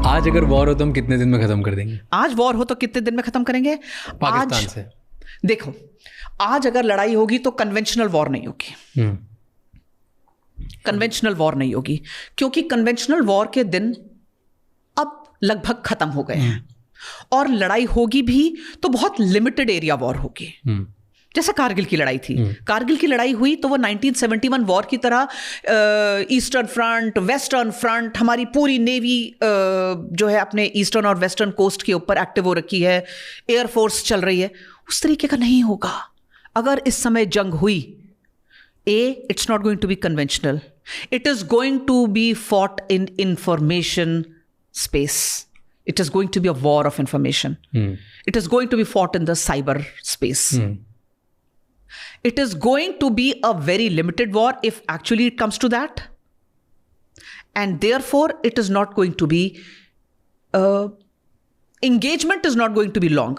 आज अगर वॉर हो तो हम कितने दिन में खत्म कर देंगे? आज वॉर हो तो कितने दिन में खत्म करेंगे? पाकिस्तान से देखो, आज अगर लड़ाई होगी तो कन्वेंशनल वॉर नहीं होगी। कन्वेंशनल वॉर नहीं होगी क्योंकि कन्वेंशनल वॉर के दिन अब लगभग खत्म हो गए हैं, और लड़ाई होगी भी तो बहुत लिमिटेड एरिया वॉर होगी। जैसे कारगिल की लड़ाई थी। कारगिल की लड़ाई हुई तो वो 1971 वॉर की तरह ईस्टर्न फ्रंट, वेस्टर्न फ्रंट, हमारी पूरी नेवी जो है अपने ईस्टर्न और वेस्टर्न कोस्ट के ऊपर एक्टिव हो रखी है, एयरफोर्स चल रही है, उस तरीके का नहीं होगा। अगर इस समय जंग हुई, it's not going to be conventional, it is going to be fought in information space. It is going to be a war of information. It is going to be fought in the cyber space. It is going to be a very limited war if actually it comes to that. And therefore, it is not going to be, engagement is not going to be long.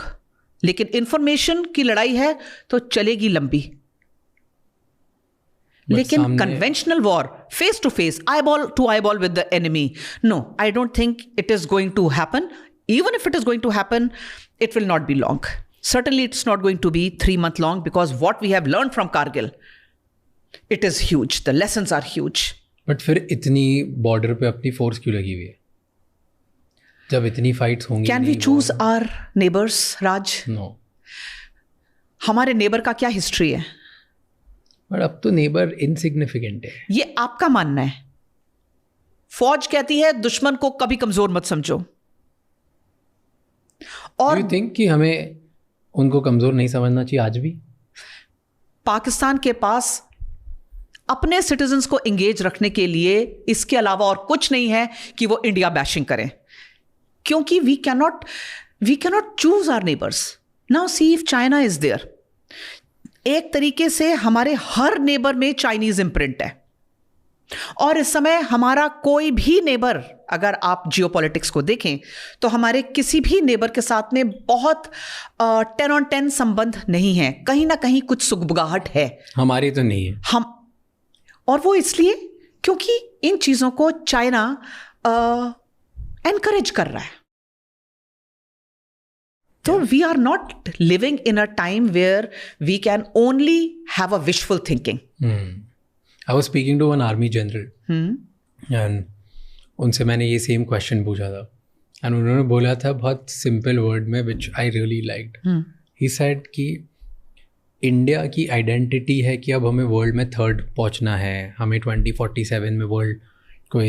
लेकिन information की लड़ाई है तो चलेगी लंबी। लेकिन conventional war, face to face, eyeball to eyeball with the enemy, no, I don't think it is going to happen. Even if it is going to happen, it will not be long. Certainly it's not going to be 3 months long, because what we have learned from Kargil, it is huge. The lessons are huge. But फिर इतनी border पे अपनी force क्यों लगी हुई है जब इतनी फाइट्स होंगी? Can we choose our neighbors, Raj? No. हमारे नेबर का क्या हिस्ट्री है? बट अब तो नेबर इनसिग्निफिकेंट है। ये आपका मानना है। फौज कहती है दुश्मन को कभी कमजोर मत समझो। और यू थिंक कि हमें उनको कमजोर नहीं समझना चाहिए आज भी? पाकिस्तान के पास अपने सिटीजन्स को एंगेज रखने के लिए इसके अलावा और कुछ नहीं है कि वो इंडिया बैशिंग करें, क्योंकि we cannot choose our neighbours. Now see if China is there, एक तरीके से हमारे हर नेबर में चाइनीज इम्प्रिंट है, और इस समय हमारा कोई भी नेबर, अगर आप जियोपॉलिटिक्स को देखें तो हमारे किसी भी नेबर के साथ में बहुत 10 on 10 संबंध नहीं है। कहीं ना कहीं कुछ सुगबुगाहट है। हमारी तो नहीं है। और वो इसलिए क्योंकि इन चीजों को चाइना एनकरेज कर रहा है। So we are not living in a time where we can only have a wishful thinking. I was speaking to one army general, and उनसे मैंने ये सेम क्वेश्चन पूछा था, and उन्होंने बोला था बहुत सिंपल वर्ड में, which I really liked. He said कि इंडिया की आइडेंटिटी है कि अब हमें वर्ल्ड में थर्ड पहुंचना है, हमें 2047 में वर्ल्ड को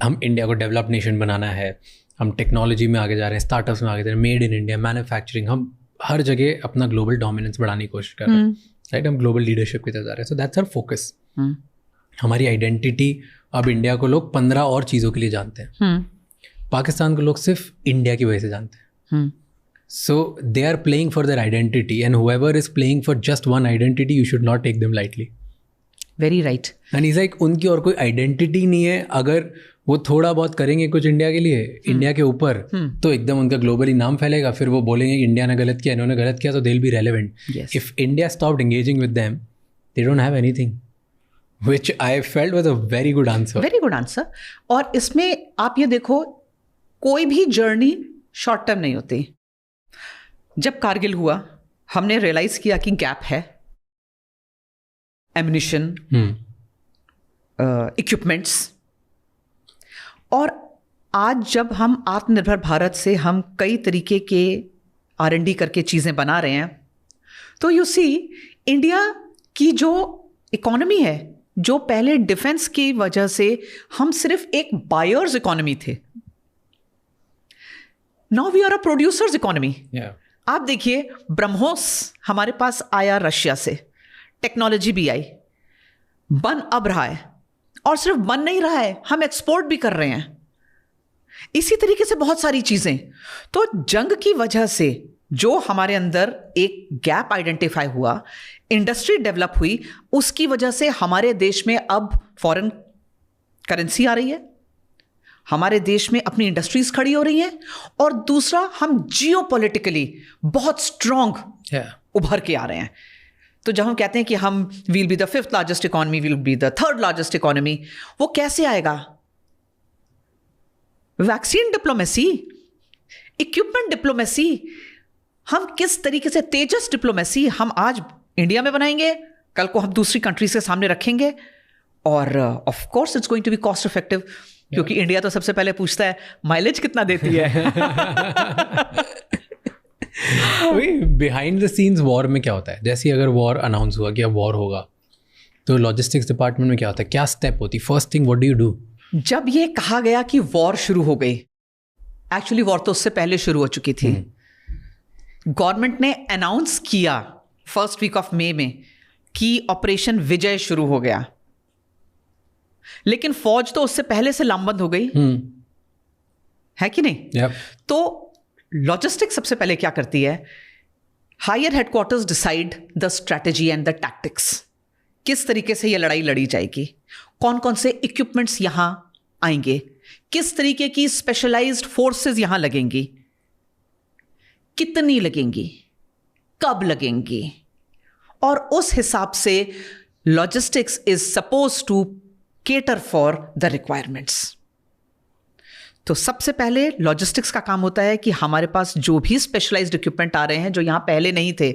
हम इंडिया को डेवलप नेशन बनाना है, हम टेक्नोलॉजी में आगे जा रहे हैं, स्टार्टअप्स में आगे जा रहे हैं, मेड इन इंडिया, मैन्युफैक्चरिंग, हम हर जगह अपना ग्लोबल डोमिनेंस बढ़ाने की कोशिश कर रहे हैं, राइट? हम ग्लोबल लीडरशिप की तरफ जा रहे हैं। So that's our focus. हमारी आइडेंटिटी अब इंडिया को लोग 15 और चीज़ों के लिए जानते हैं, पाकिस्तान को लोग सिर्फ इंडिया की वजह से जानते हैं। So they are playing for their identity, and whoever is playing for just one identity, you should not take them lightly. Very right. And is like उनकी और कोई आइडेंटिटी नहीं है। अगर वो थोड़ा बहुत करेंगे कुछ इंडिया के लिए, इंडिया के ऊपर, तो एकदम उनका ग्लोबली नाम फैलेगा। फिर वो बोलेंगे कि इंडिया ने गलत किया, इन्होंने गलत किया, तो they will be relevant. If India stopped engaging with them, they don't have anything, which I felt was a very good answer. Very good answer. और इसमें आप ये देखो, कोई भी जर्नी शॉर्ट टर्म नहीं होती। जब कारगिल हुआ, हमने रियलाइज किया कि गैप है, एम्युनिशन, इक्विपमेंट्स। और आज जब हम आत्मनिर्भर भारत से हम कई तरीके के R&D करके चीज़ें बना रहे हैं, तो यू सी इंडिया की जो इकोनॉमी है, जो पहले डिफेंस की वजह से हम सिर्फ एक बायर्स इकोनॉमी थे, now we are a producers economy. आप देखिए, ब्रह्मोस हमारे पास आया रशिया से, टेक्नोलॉजी भी आई, बन अब रहा है, और सिर्फ बन नहीं रहा है, हम एक्सपोर्ट भी कर रहे हैं। इसी तरीके से बहुत सारी चीजें। तो जंग की वजह से जो हमारे अंदर एक गैप आइडेंटिफाई हुआ, इंडस्ट्री डेवलप हुई, उसकी वजह से हमारे देश में अब फॉरेन करेंसी आ रही है, हमारे देश में अपनी इंडस्ट्रीज खड़ी हो रही हैं, और दूसरा हम जियोपॉलिटिकली बहुत स्ट्रांग उभर के आ रहे हैं। तो जब हम कहते हैं कि हम will be the 5th largest economy, will be the 3rd largest economy, वो कैसे आएगा? वैक्सीन डिप्लोमेसी, इक्विपमेंट डिप्लोमेसी, हम किस तरीके से, तेजस डिप्लोमेसी हम आज इंडिया में बनाएंगे, कल को हम दूसरी कंट्रीज के सामने रखेंगे, और of course it's going to be cost effective, क्योंकि इंडिया तो सबसे पहले पूछता है माइलेज कितना देती है। बिहाइंड द सीन्स वॉर में क्या होता है? जैसे अगर वॉर अनाउंस हुआ कि अब वॉर होगा, तो लॉजिस्टिक्स डिपार्टमेंट में क्या होता है, क्या स्टेप होती, first thing what do you do? जब ये कहा गया कि वॉर शुरू हो गई, एक्चुअली वॉर तो उससे पहले शुरू हो चुकी थी, गवर्नमेंट ने अनाउंस किया फर्स्ट वीक ऑफ मई में कि ऑपरेशन विजय शुरू हो गया, लेकिन फौज तो उससे पहले से लामबंद हो गई, है कि नहीं? तो लॉजिस्टिक्स सबसे पहले क्या करती है, higher headquarters decide the strategy and the tactics, किस तरीके से ये लड़ाई लड़ी जाएगी, कौन कौन से इक्विपमेंट्स यहां आएंगे, किस तरीके की स्पेशलाइज्ड फोर्सेस यहां लगेंगी, कितनी लगेंगी, कब लगेंगी, और उस हिसाब से logistics is suppose to cater for the requirements. तो सबसे पहले लॉजिस्टिक्स का काम होता है कि हमारे पास जो भी स्पेशलाइज्ड इक्विपमेंट आ रहे हैं जो यहां पहले नहीं थे,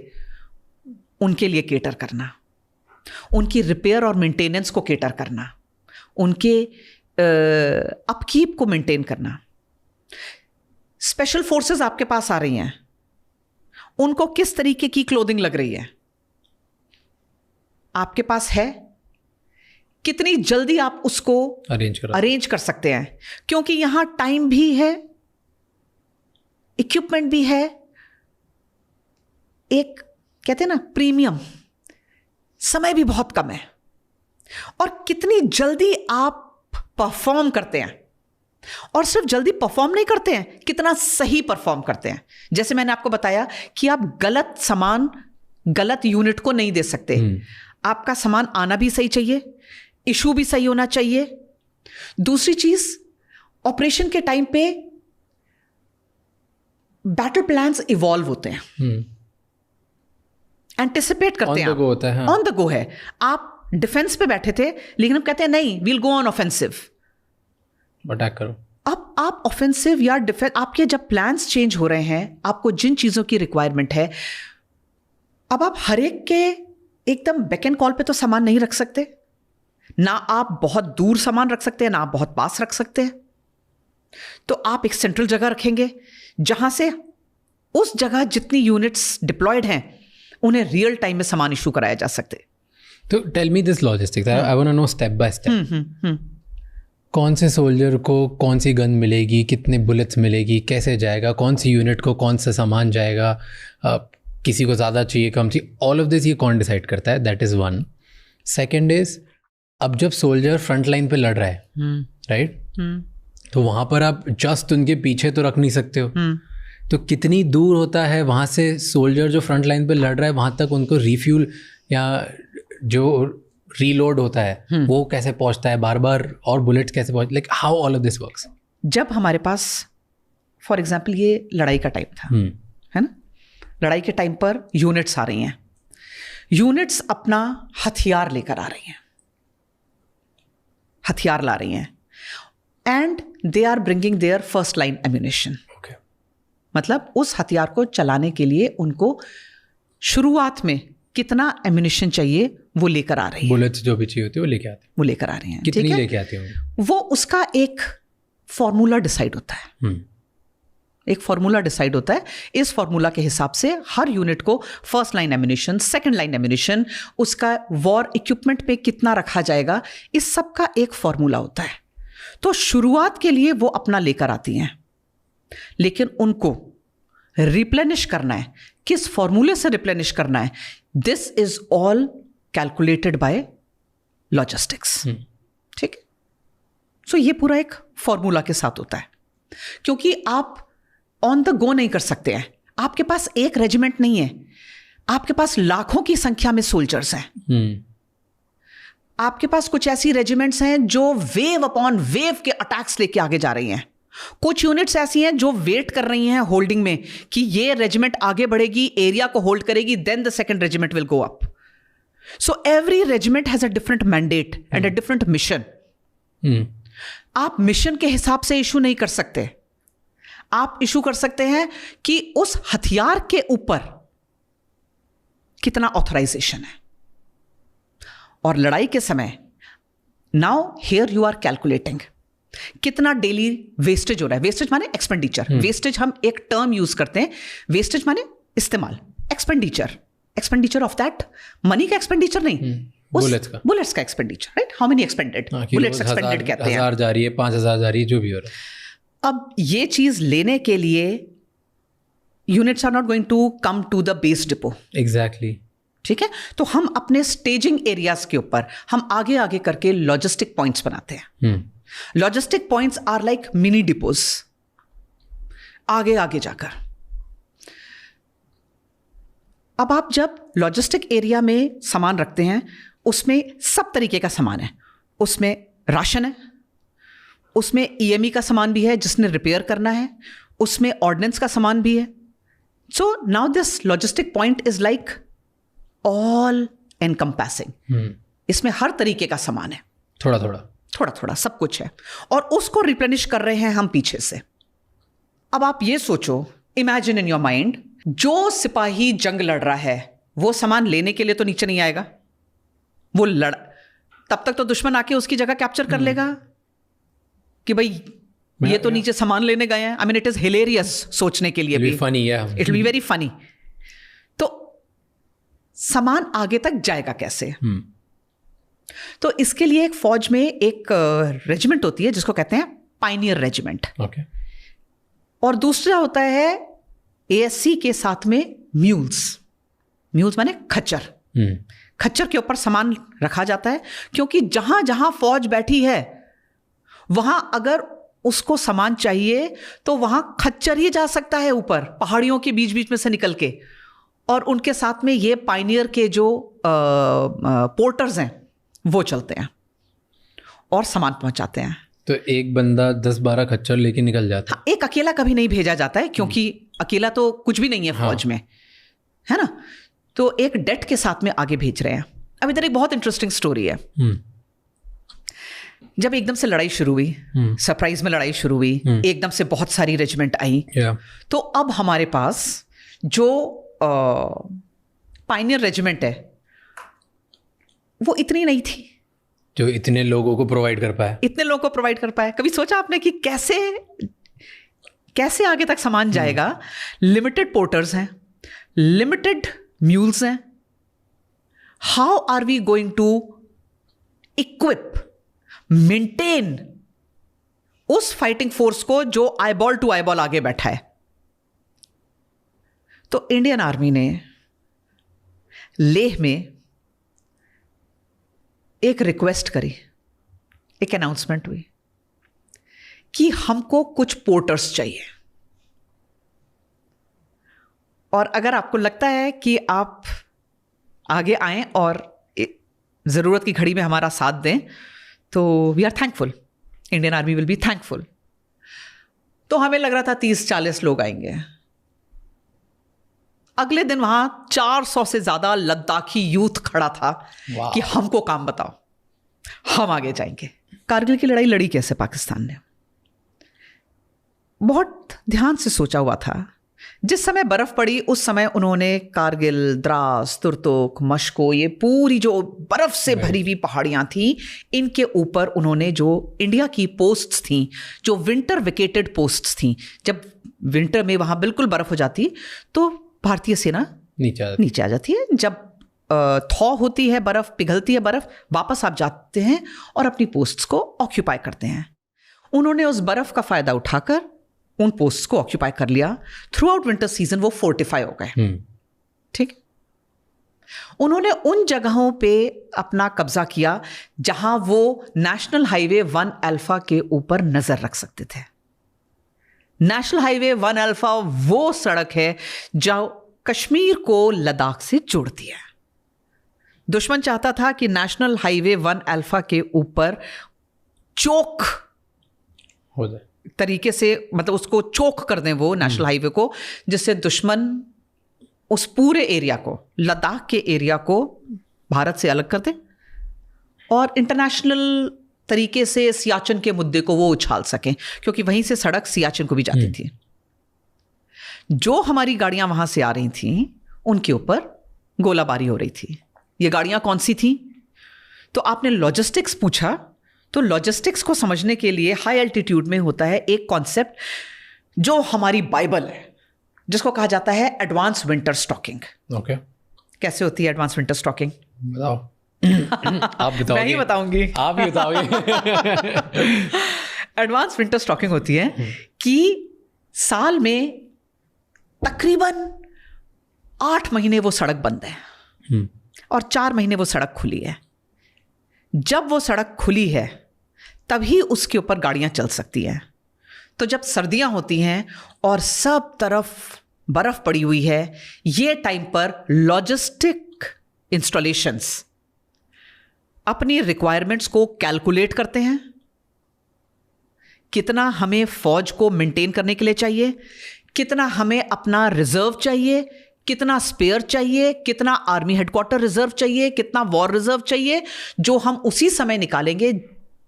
उनके लिए केटर करना, उनकी रिपेयर और मेंटेनेंस को केटर करना, उनके अपकीप को मेंटेन करना। स्पेशल फोर्सेस आपके पास आ रही हैं, उनको किस तरीके की क्लोथिंग लग रही है, आपके पास है, कितनी जल्दी आप उसको अरेंज कर सकते हैं, क्योंकि यहां टाइम भी है, इक्विपमेंट भी है, एक कहते हैं ना प्रीमियम, समय भी बहुत कम है, और कितनी जल्दी आप परफॉर्म करते हैं, और सिर्फ जल्दी परफॉर्म नहीं करते हैं, कितना सही परफॉर्म करते हैं। जैसे मैंने आपको बताया कि आप गलत सामान गलत यूनिट को नहीं दे सकते, आपका सामान आना भी सही चाहिए, इशू भी सही होना चाहिए। दूसरी चीज, ऑपरेशन के टाइम पे बैटल प्लान्स इवॉल्व होते हैं, एंटिसिपेट करते हैं, ऑन द गो है। आप डिफेंस पे बैठे थे, लेकिन हम कहते हैं नहीं, we'll go on offensive, attack करो। अब आप ऑफेंसिव या डिफेंस, आपके जब प्लान्स चेंज हो रहे हैं, आपको जिन चीजों की रिक्वायरमेंट है, अब आप हर एक के एकदम बैक एंड कॉल पे तो सामान नहीं रख सकते, ना आप बहुत दूर सामान रख सकते हैं, ना आप बहुत पास रख सकते हैं। तो आप एक सेंट्रल जगह रखेंगे जहां से उस जगह जितनी यूनिट्स डिप्लॉयड हैं उन्हें रियल टाइम में सामान इशू कराया जा सकते। तो tell me this logistics, I want to know step by step, कौन से सोल्जर को कौन सी गन मिलेगी, कितने बुलेट्स मिलेगी, कैसे जाएगा, कौन सी यूनिट को कौन सा सामान जाएगा, किसी को ज़्यादा चाहिए कम चाहिए, ऑल ऑफ दिस ये कौन डिसाइड करता है? That is one. Second is, अब जब सोल्जर फ्रंट लाइन पे लड़ रहा है, राइट, तो वहाँ पर आप जस्ट उनके पीछे तो रख नहीं सकते हो, तो कितनी दूर होता है वहाँ से सोल्जर जो फ्रंट लाइन पे लड़ रहा है वहाँ तक, उनको रिफ्यूल या जो रीलोड होता है वो कैसे पहुँचता है बार बार, और बुलेट्स कैसे पहुँच, like how all of this works? जब हमारे पास फॉर एग्जाम्पल ये लड़ाई का टाइम था, है ना, लड़ाई के टाइम पर यूनिट्स आ रही हैं, यूनिट्स अपना हथियार लेकर आ रही हैं, हथियार ला रही हैं, and they are bringing their first line ammunition. मतलब उस हथियार को चलाने के लिए उनको शुरुआत में कितना एम्यूनिशन चाहिए वो लेकर आ रही है, बुलेट्स जो भी चाहिए होती है वो लेकर आते हैं, वो लेकर आ रही हैं। कितनी लेके आते हैं वो उसका एक फॉर्मूला डिसाइड होता है, एक फॉर्मूला डिसाइड होता है। इस फॉर्मूला के हिसाब से हर यूनिट को first line ammunition, second line ammunition, उसका वॉर इक्विपमेंट पे कितना रखा जाएगा, इस सब का एक फॉर्मूला होता है। तो शुरुआत के लिए वो अपना लेकर आती हैं, लेकिन उनको रिप्लेनिश करना है, किस फॉर्मूले से रिप्लेनिश करना है, this is all calculated by logistics. ठीक है, सो ये पूरा एक फॉर्मूला के साथ होता है, क्योंकि आप ऑन द गो नहीं कर सकते हैं। आपके पास एक रेजिमेंट नहीं है, आपके पास लाखों की संख्या में सोल्जर्स हैं। आपके पास कुछ ऐसी रेजिमेंट्स हैं जो वेव अपॉन वेव के अटैक्स लेके आगे जा रही हैं, कुछ यूनिट्स ऐसी हैं जो वेट कर रही हैं होल्डिंग में कि ये रेजिमेंट आगे बढ़ेगी, एरिया को होल्ड करेगी, then the second regiment will go up. So every regiment has a different mandate and a different mission. आप मिशन के हिसाब से इशू नहीं कर सकते। आप इशू कर सकते हैं कि उस हथियार के ऊपर कितना ऑथराइजेशन है। और लड़ाई के समय now here you are calculating कितना डेली वेस्टेज हो रहा है। वेस्टेज माने एक्सपेंडिचर। वेस्टेज हम एक टर्म यूज करते हैं, वेस्टेज माने इस्तेमाल, एक्सपेंडिचर ऑफ दैट मनी का एक्सपेंडिचर नहीं, बुलेट्स का expenditure, right? How many expanded bullets expanded कहते हैं। 1000 जा रही है, 5000 जा रही है, जो भी हो रहा है। अब ये चीज लेने के लिए units are not going to come to the base depot. Exactly. ठीक है, तो हम अपने स्टेजिंग एरियाज के ऊपर हम आगे आगे करके लॉजिस्टिक पॉइंट्स बनाते हैं। Logistic points are like mini depots, आगे आगे जाकर। अब आप जब लॉजिस्टिक एरिया में सामान रखते हैं, उसमें सब तरीके का सामान है। उसमें राशन है, उसमें ईएमई का सामान भी है जिसने रिपेयर करना है, उसमें ऑर्डिनेंस का सामान भी है। So now this logistic point is like all encompassing. इसमें हर तरीके का सामान है, थोड़ा थोड़ा सब कुछ है, और उसको रिप्लेनिश कर रहे हैं हम पीछे से। अब आप ये सोचो, इमेजिन इन योर माइंड, जो सिपाही जंग लड़ रहा है वो सामान लेने के लिए तो नीचे नहीं आएगा। वो तब तक तो दुश्मन आके उसकी जगह कैप्चर कर लेगा कि भाई ये तो नीचे सामान लेने गए हैं। I mean it is hilarious सोचने के लिए भी, funny, it will be very funny. तो सामान आगे तक जाएगा कैसे? तो इसके लिए एक फौज में एक रेजिमेंट होती है जिसको कहते हैं पायनियर रेजिमेंट। और दूसरा होता है एएससी के साथ में म्यूल्स माने खच्चर। खच्चर के ऊपर सामान रखा जाता है, क्योंकि जहां जहां फौज बैठी है वहां अगर उसको सामान चाहिए तो वहां खच्चर ही जा सकता है ऊपर पहाड़ियों के बीच बीच में से निकल के। और उनके साथ में ये पायनियर के जो पोर्टर्स हैं वो चलते हैं और सामान पहुंचाते हैं। तो एक बंदा 10-12 खच्चर लेके निकल जाता है। हाँ, एक अकेला कभी नहीं भेजा जाता है, क्योंकि अकेला तो कुछ भी नहीं है फौज में, है ना? तो एक डेट के साथ में आगे भेज रहे हैं। अब इधर एक बहुत इंटरेस्टिंग स्टोरी है। जब एकदम से लड़ाई शुरू हुई, सरप्राइज में लड़ाई शुरू हुई, एकदम से बहुत सारी रेजिमेंट आई, तो अब हमारे पास जो पायनियर रेजिमेंट है वो इतनी नहीं थी जो इतने लोगों को प्रोवाइड कर पाए। कभी सोचा आपने कि कैसे आगे तक सामान जाएगा? लिमिटेड पोर्टर्स हैं, लिमिटेड म्यूल्स हैं। How are we going to equip, maintain उस फाइटिंग फोर्स को जो आईबॉल टू आईबॉल आगे बैठा है? तो इंडियन आर्मी ने लेह में एक रिक्वेस्ट करी, एक अनाउंसमेंट हुई कि हमको कुछ पोर्टर्स चाहिए। और अगर आपको लगता है कि आप आगे आएं और जरूरत की घड़ी में हमारा साथ दें, तो we are thankful, Indian army will be thankful. तो हमें लग रहा था 30-40 लोग आएंगे। अगले दिन वहां 400 से ज्यादा लद्दाखी यूथ खड़ा था कि हमको काम बताओ, हम आगे जाएंगे। कारगिल की लड़ाई लड़ी कैसे पाकिस्तान ने? बहुत ध्यान से सोचा हुआ था। जिस समय बर्फ पड़ी उस समय उन्होंने कारगिल, द्रास, तुर्तुक, मशको, ये पूरी जो बर्फ से भरी हुई पहाड़ियां थी, इनके ऊपर उन्होंने जो इंडिया की पोस्ट्स थी, जो विंटर वेकेटेड पोस्ट्स थी, जब विंटर में वहां बिल्कुल बर्फ हो जाती तो भारतीय सेना नीचे आ जाती है। जब थॉ होती है, बर्फ पिघलती है, बर्फ वापस आप जाते हैं और अपनी पोस्ट्स को ऑक्यूपाई करते हैं। उन्होंने उस बर्फ का फायदा उठाकर उन पोस्ट्स को ऑक्यूपाई कर लिया। थ्रू आउट विंटर सीजन वो फोर्टिफाई हो गए। ठीक, उन्होंने उन जगहों पे अपना कब्जा किया जहां वो नेशनल हाईवे 1 अल्फा के ऊपर नजर रख सकते थे। नेशनल हाईवे 1 अल्फा वो सड़क है जो कश्मीर को लद्दाख से जोड़ती है। दुश्मन चाहता था कि नेशनल हाईवे 1 अल्फा के ऊपर चोक हो जाए, तरीके से, मतलब उसको चोक कर दें वो नेशनल हाईवे को, जिससे दुश्मन उस पूरे एरिया को, लद्दाख के एरिया को भारत से अलग कर दे और इंटरनेशनल तरीके से सियाचिन के मुद्दे को वो उछाल सकें, क्योंकि वहीं से सड़क सियाचिन को भी जाती थी। जो हमारी गाड़ियां वहां से आ रही थीं उनके ऊपर गोलाबारी हो रही थी। ये गाड़ियां कौन सी थी? तो आपने लॉजिस्टिक्स पूछा, तो लॉजिस्टिक्स को समझने के लिए हाई एल्टीट्यूड में होता है एक कॉन्सेप्ट जो हमारी बाइबल है, जिसको कहा जाता है एडवांस विंटर स्टॉकिंग। ओके, कैसे होती है एडवांस विंटर स्टॉकिंग? बताओ। आप बताओगे? मैं ही बताऊंगी। आप ही बताओगे। एडवांस विंटर स्टॉकिंग होती है कि साल में तकरीबन 8 महीने वो सड़क बंद है और 4 महीने वो सड़क खुली है। जब वो सड़क खुली है तभी उसके ऊपर गाड़ियां चल सकती हैं। तो जब सर्दियां होती हैं और सब तरफ बर्फ पड़ी हुई है, ये टाइम पर लॉजिस्टिक इंस्टॉलेशंस अपनी रिक्वायरमेंट्स को कैलकुलेट करते हैं। कितना हमें फौज को मेंटेन करने के लिए चाहिए, कितना हमें अपना रिजर्व चाहिए, कितना स्पेयर चाहिए, कितना आर्मी हेडक्वार्टर रिजर्व चाहिए, कितना वॉर रिजर्व चाहिए, जो हम उसी समय निकालेंगे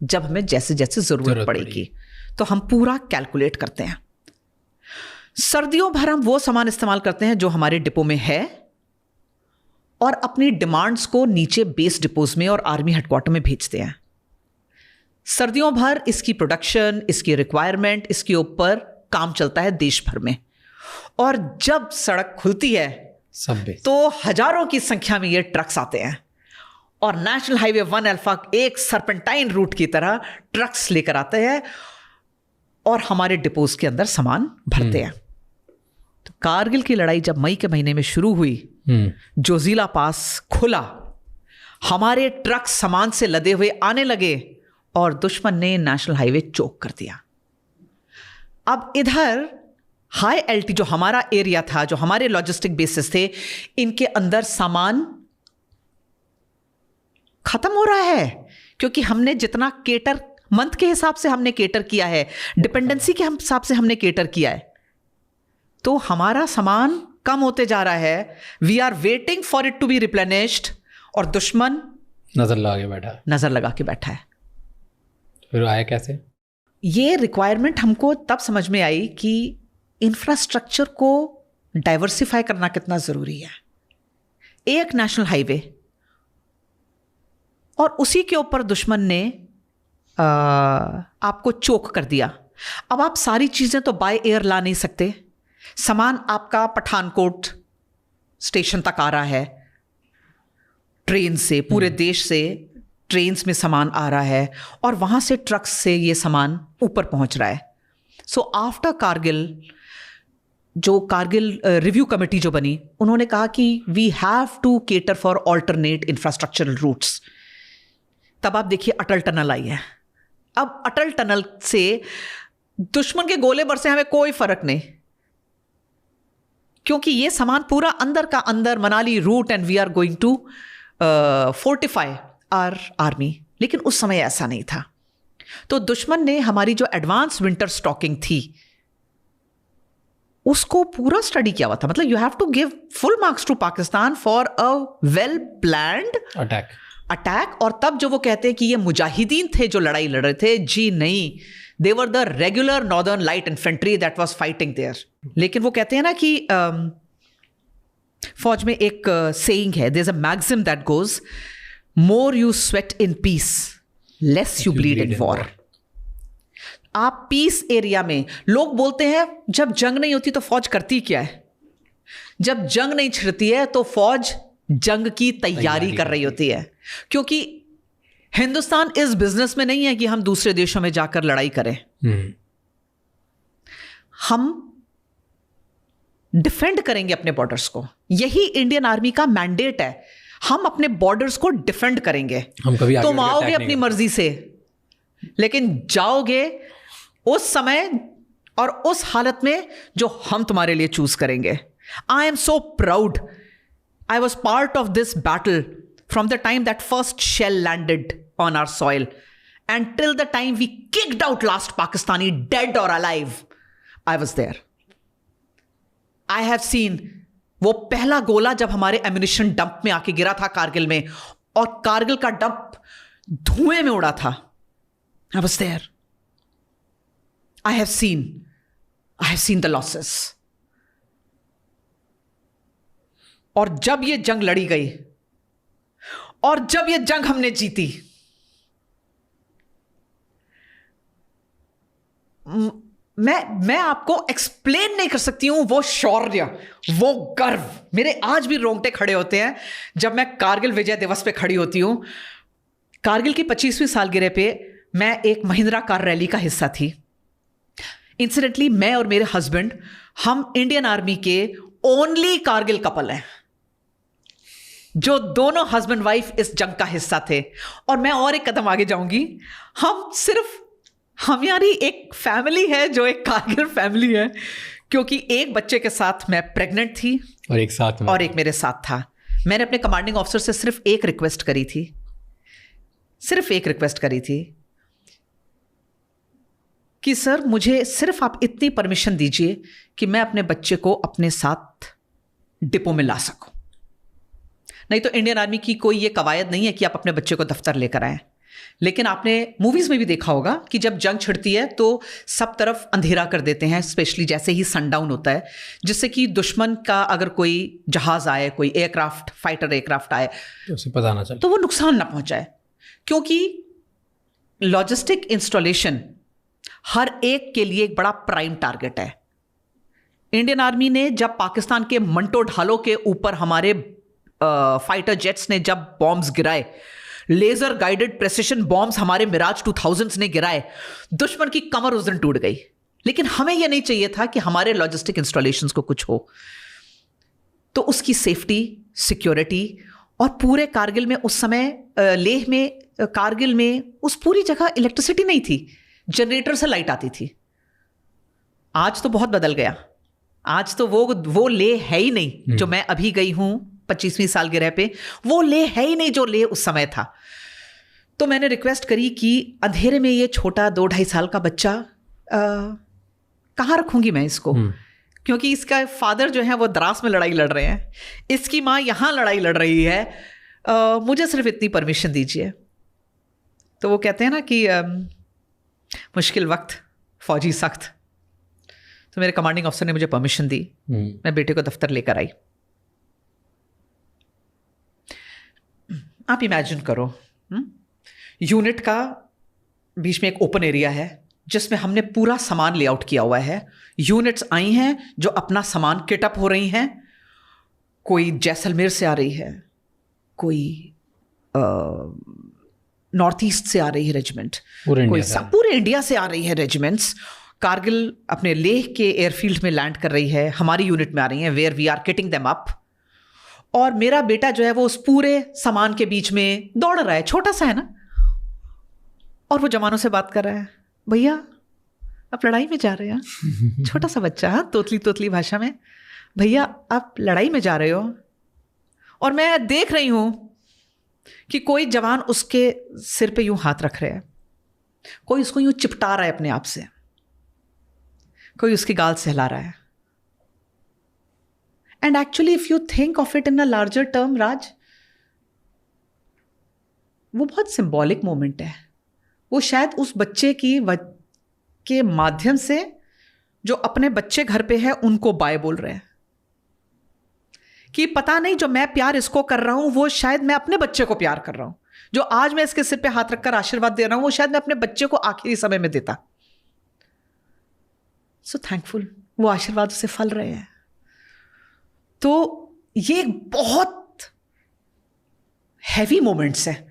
जब हमें जैसे जैसे जरूरत पड़ेगी। तो हम पूरा कैलकुलेट करते हैं। सर्दियों भर हम वो सामान इस्तेमाल करते हैं जो हमारे डिपो में है और अपनी डिमांड्स को नीचे बेस डिपोज में और आर्मी हेडक्वार्टर में भेजते हैं। सर्दियों भर इसकी प्रोडक्शन, इसकी रिक्वायरमेंट, इसके ऊपर काम चलता है देश भर में। और जब सड़क खुलती है तो हजारों की संख्या में ये ट्रक्स आते हैं और नेशनल हाईवे 1 अल्फा एक सर्पेंटाइन रूट की तरह ट्रक्स लेकर आते हैं और हमारे डिपोज के अंदर सामान भरते हैं। तो कारगिल की लड़ाई जब मई के महीने में शुरू हुई, जोजिला पास खुला, हमारे ट्रक सामान से लदे हुए आने लगे और दुश्मन ने नेशनल हाईवे चोक कर दिया। अब इधर हाई एल्टी जो हमारा एरिया था, जो हमारे लॉजिस्टिक बेसिस थे, इनके अंदर सामान खत्म हो रहा है क्योंकि हमने जितना केटर मंथ के हिसाब से हमने केटर किया है, डिपेंडेंसी के हिसाब से हमने केटर किया है, तो हमारा सामान कम होते जा रहा है। We are waiting for it to be replenished और दुश्मन नजर लगा के बैठा है। फिर आया कैसे? ये रिक्वायरमेंट हमको तब समझ में आई कि इंफ्रास्ट्रक्चर को डाइवर्सिफाई करना कितना जरूरी है। एक नेशनल हाईवे और उसी के ऊपर दुश्मन ने आपको चोक कर दिया। अब आप सारी चीजें तो बाय एयर ला नहीं सकते। सामान आपका पठानकोट स्टेशन तक आ रहा है ट्रेन से, पूरे देश से ट्रेन्स में सामान आ रहा है और वहां से ट्रक्स से ये सामान ऊपर पहुंच रहा है। सो आफ्टर कारगिल, जो कारगिल रिव्यू कमेटी जो बनी, उन्होंने कहा कि we have to cater for alternate infrastructural routes. तब आप देखिए अटल टनल आई है। अब अटल टनल से दुश्मन के गोले बरसे हमें कोई फर्क नहीं, क्योंकि ये सामान पूरा अंदर का अंदर Manali route and we are going to fortify our army. लेकिन उस समय ऐसा नहीं था। तो दुश्मन ने हमारी जो एडवांस विंटर स्टॉकिंग थी उसको पूरा स्टडी किया हुआ था। मतलब you have to give full marks to Pakistan for a well planned attack. और तब जो वो कहते हैं कि ये मुजाहिदीन थे जो लड़ाई लड़ रहे थे, जी नहीं, they were the regular Northern Light Infantry that was fighting there. लेकिन वो कहते हैं ना कि फौज में एक सेइंग है, there is a maxim that goes, more you sweat in peace less you bleed in war. आप पीस एरिया में, लोग बोलते हैं जब जंग नहीं होती तो फौज करती क्या है? जब जंग नहीं छिड़ती है तो फौज जंग की तैयारी कर रही होती है, क्योंकि हिंदुस्तान इस बिजनेस में नहीं है कि हम दूसरे देशों में जाकर लड़ाई करें। हम डिफेंड करेंगे अपने बॉर्डर्स को। यही इंडियन आर्मी का मैंडेट है, हम अपने बॉर्डर्स को डिफेंड करेंगे। तुम आओगे अपनी मर्जी से, लेकिन जाओगे उस समय और उस हालत में जो हम तुम्हारे लिए चूज करेंगे। I am so proud I was part of this battle from the time that first shell landed on our soil until the time we kicked out last Pakistani, dead or alive. I was there. I have seen वो पहला गोला जब हमारे ammunition dump में आके गिरा था कारगिल में, और कारगिल का डंप धुएं में उड़ा था। I was there. I have seen the losses. और जब ये जंग लड़ी गई और जब ये जंग हमने जीती, मैं आपको एक्सप्लेन नहीं कर सकती हूं वो शौर्य, वो गर्व। मेरे आज भी रोंगटे खड़े होते हैं जब मैं कारगिल विजय दिवस पे खड़ी होती हूं। कारगिल की 25वीं सालगिरह पे मैं एक महिंद्रा कार रैली का हिस्सा थी। इंसिडेंटली मैं और मेरे हस्बैंड, हम इंडियन आर्मी के ओनली कारगिल कपल हैं जो दोनों हस्बैंड वाइफ इस जंग का हिस्सा थे। और मैं और एक कदम आगे जाऊंगी, हमारी एक फैमिली है जो एक कारगिल फैमिली है, क्योंकि एक बच्चे के साथ मैं प्रेग्नेंट थी और एक मेरे साथ था। मैंने अपने कमांडिंग ऑफिसर से सिर्फ एक रिक्वेस्ट करी थी कि सर मुझे सिर्फ आप इतनी परमिशन दीजिए कि मैं अपने बच्चे को अपने साथ डिपो में ला सकूं। नहीं तो इंडियन आर्मी की कोई ये कवायद नहीं है कि आप अपने बच्चे को दफ्तर लेकर आएं। लेकिन आपने मूवीज में भी देखा होगा कि जब जंग छिड़ती है तो सब तरफ अंधेरा कर देते हैं, स्पेशली जैसे ही सनडाउन होता है, जिससे कि दुश्मन का अगर कोई जहाज आए, कोई एयरक्राफ्ट, फाइटर एयरक्राफ्ट आए तो उसे पता ना चले, तो वो नुकसान ना पहुंचाए। क्योंकि लॉजिस्टिक इंस्टॉलेशन हर एक के लिए एक बड़ा प्राइम टारगेट है। इंडियन आर्मी ने जब पाकिस्तान के मंटो ढालों के ऊपर हमारे फाइटर जेट्स ने जब बॉम्ब्स गिराए, लेजर गाइडेड प्रेसिशन बॉम्ब्स हमारे मिराज 2000s ने गिराए, दुश्मन की कमर उस दिन टूट गई। लेकिन हमें यह नहीं चाहिए था कि हमारे लॉजिस्टिक इंस्टॉलेशंस को कुछ हो। तो उसकी सेफ्टी, सिक्योरिटी, और पूरे कारगिल में उस समय लेह में, कारगिल में उस पूरी जगह इलेक्ट्रिसिटी नहीं थी, जनरेटर से लाइट आती थी। आज तो बहुत बदल गया। आज तो वो लेह है ही नहीं जो मैं अभी गई हूं 25वीं सालगिरह पे। वो लेह है ही नहीं जो लेह उस समय था। तो मैंने रिक्वेस्ट करी कि अंधेरे में ये छोटा 2-2.5 साल का बच्चा कहाँ रखूंगी मैं इसको, क्योंकि इसका फादर जो है वो द्रास में लड़ाई लड़ रहे हैं, इसकी माँ यहाँ लड़ाई लड़ रही है, मुझे सिर्फ इतनी परमिशन दीजिए। तो वो कहते हैं ना कि मुश्किल वक्त फौजी सख्त। तो मेरे कमांडिंग अफसर ने मुझे परमिशन दी। मैं बेटे को दफ्तर लेकर आई। आप इमेजिन करो, यूनिट का बीच में एक ओपन एरिया है जिसमें हमने पूरा सामान लेआउट किया हुआ है। यूनिट्स आई हैं जो अपना सामान किटअप हो रही हैं। कोई जैसलमेर से आ रही है, कोई नॉर्थ ईस्ट से आ रही है रेजिमेंट, कोई पूरे इंडिया से आ रही है रेजिमेंट्स। कारगिल अपने लेह के एयरफील्ड में लैंड कर रही है, हमारी यूनिट में आ रही है, where we are kitting them up. और मेरा बेटा जो है वो उस पूरे सामान के बीच में दौड़ रहा है, छोटा सा है ना, और वो जवानों से बात कर रहा है, भैया आप लड़ाई में जा रहे हैं। छोटा सा बच्चा, हाँ, तोतली भाषा में, भैया आप लड़ाई में जा रहे हो। और मैं देख रही हूं कि कोई जवान उसके सिर पे यूं हाथ रख रहे हैं, कोई उसको यूं चिपटा रहा है अपने आप से, कोई उसकी गाल सहला रहा है। And actually if you think of it in a larger term, Raj, वो बहुत सिंबॉलिक मोमेंट है। वो शायद उस बच्चे के माध्यम से जो अपने बच्चे घर पे है उनको बाय बोल रहे हैं कि पता नहीं जो मैं प्यार इसको कर रहा हूं वो शायद मैं अपने बच्चे को प्यार कर रहा हूं। जो आज मैं इसके सिर पे हाथ रखकर आशीर्वाद दे रहा हूं वो शायद मैं अपने बच्चे को आखिरी समय में देता। सो थैंकफुल, वो आशीर्वाद उसे फल रहे हैं। तो ये बहुत हैवी मोमेंट्स है।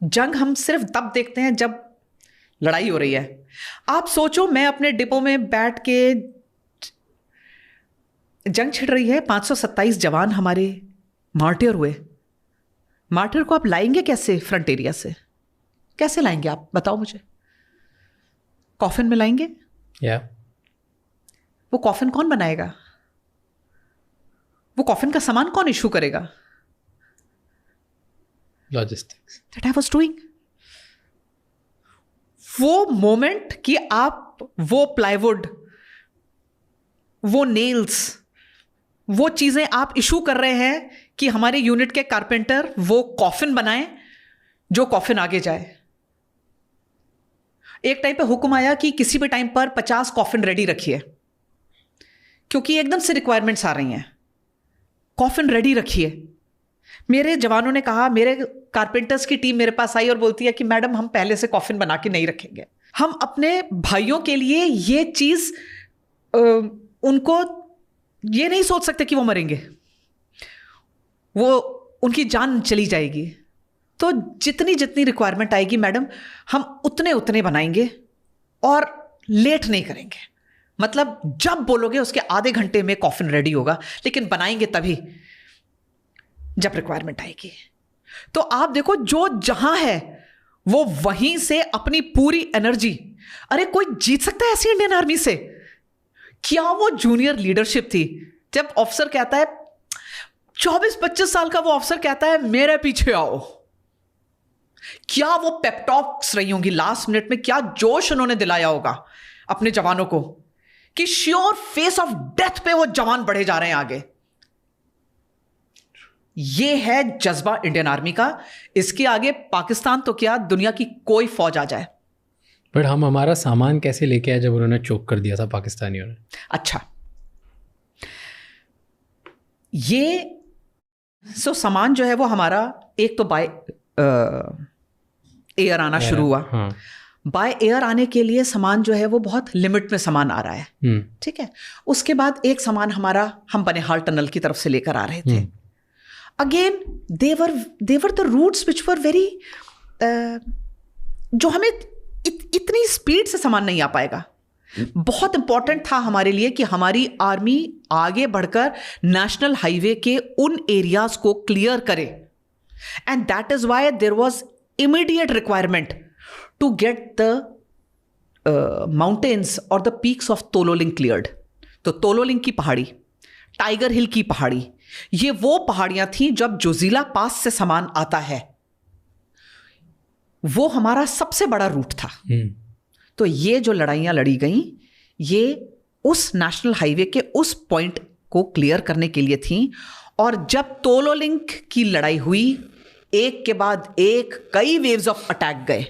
जंग हम सिर्फ तब देखते हैं जब लड़ाई हो रही है। आप सोचो, मैं अपने डिपो में बैठ के, जंग छिड़ रही है, 527 जवान हमारे मार्टियर हुए। मार्टियर को आप लाएंगे कैसे फ्रंट एरिया से? कैसे लाएंगे आप, बताओ मुझे? कॉफिन में लाएंगे? वो कॉफिन कौन बनाएगा? वो कॉफिन का सामान कौन इशू करेगा? Logistics. That I was doing. वो मोमेंट कि आप वो प्लाईवुड, वो नेल्स, वो चीजें आप इशू कर रहे हैं कि हमारे यूनिट के कारपेंटर वो कॉफिन बनाएं जो कॉफिन आगे जाए। एक टाइम पे हुक्म आया कि किसी भी टाइम पर 50 कॉफिन रेडी रखिए, क्योंकि एकदम से रिक्वायरमेंट्स आ रही हैं, कॉफिन रेडी रखिए। मेरे जवानों ने कहा, मेरे कारपेंटर्स की टीम मेरे पास आई और बोलती है कि मैडम हम पहले से कॉफिन बना के नहीं रखेंगे, हम अपने भाइयों के लिए ये चीज उनको ये नहीं सोच सकते कि वो मरेंगे, वो उनकी जान चली जाएगी, तो जितनी जितनी रिक्वायरमेंट आएगी मैडम हम उतने उतने बनाएंगे और लेट नहीं करेंगे। मतलब जब बोलोगे उसके आधे घंटे में कॉफिन रेडी होगा, लेकिन बनाएंगे तभी जब रिक्वायरमेंट आएगी। तो आप देखो, जो जहां है वो वहीं से अपनी पूरी एनर्जी, अरे कोई जीत सकता है ऐसी इंडियन आर्मी से? क्या वो जूनियर लीडरशिप थी, जब ऑफिसर कहता है 24-25 साल का वो ऑफिसर कहता है मेरे पीछे आओ, क्या वो पेपटॉक्स रही होंगी लास्ट मिनट में, क्या जोश उन्होंने दिलाया होगा अपने जवानों को कि श्योर फेस ऑफ डेथ पे वो जवान बढ़े जा रहे हैं आगे। ये है जज्बा इंडियन आर्मी का। इसके आगे पाकिस्तान तो क्या, दुनिया की कोई फौज आ जाए। बट हम हमारा सामान कैसे लेके आए जब उन्होंने चोक कर दिया था पाकिस्तानियों ने? अच्छा, ये सामान जो है वो हमारा एक तो बाय एयर आना शुरू हुआ। हाँ। बाय एयर आने के लिए सामान जो है वो बहुत लिमिट में सामान आ रहा है, ठीक है। उसके बाद एक सामान हमारा हम बनिहाल टनल की तरफ से लेकर आ रहे थे। Again they were the routes which were very, जो हमें इतनी स्पीड से सामान नहीं आ पाएगा। बहुत इंपॉर्टेंट था हमारे लिए कि हमारी आर्मी आगे बढ़कर नेशनल हाईवे के उन एरियाज को क्लियर करे, and that is why there was immediate requirement to get the mountains और the peaks of Tololing cleared. तो तोलोलिंग की पहाड़ी, टाइगर हिल की पहाड़ी, ये वो पहाड़ियां थी जब जोजिला पास से सामान आता है, वो हमारा सबसे बड़ा रूट था। तो ये जो लड़ाइयां लड़ी गई, ये उस नेशनल हाईवे के उस पॉइंट को क्लियर करने के लिए थी। और जब तोलोलिंग की लड़ाई हुई, एक के बाद एक कई वेव्स ऑफ अटैक गए।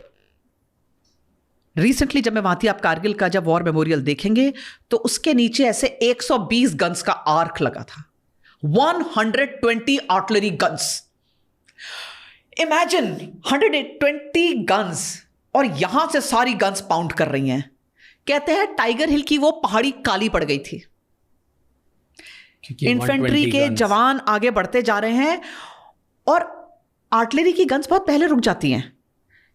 रिसेंटली जब मैं वहां थी, आप कारगिल का जब वॉर मेमोरियल देखेंगे तो उसके नीचे ऐसे 120 गन्स का आर्क लगा था, 120 आर्टिलरी गन्स। इमेजिन 120 गन्स, और यहां से सारी गन्स पाउंड कर रही हैं। कहते हैं टाइगर हिल की वो पहाड़ी काली पड़ गई थी। इन्फेंट्री के जवान आगे बढ़ते जा रहे हैं और आर्टिलरी की गन्स बहुत पहले रुक जाती हैं,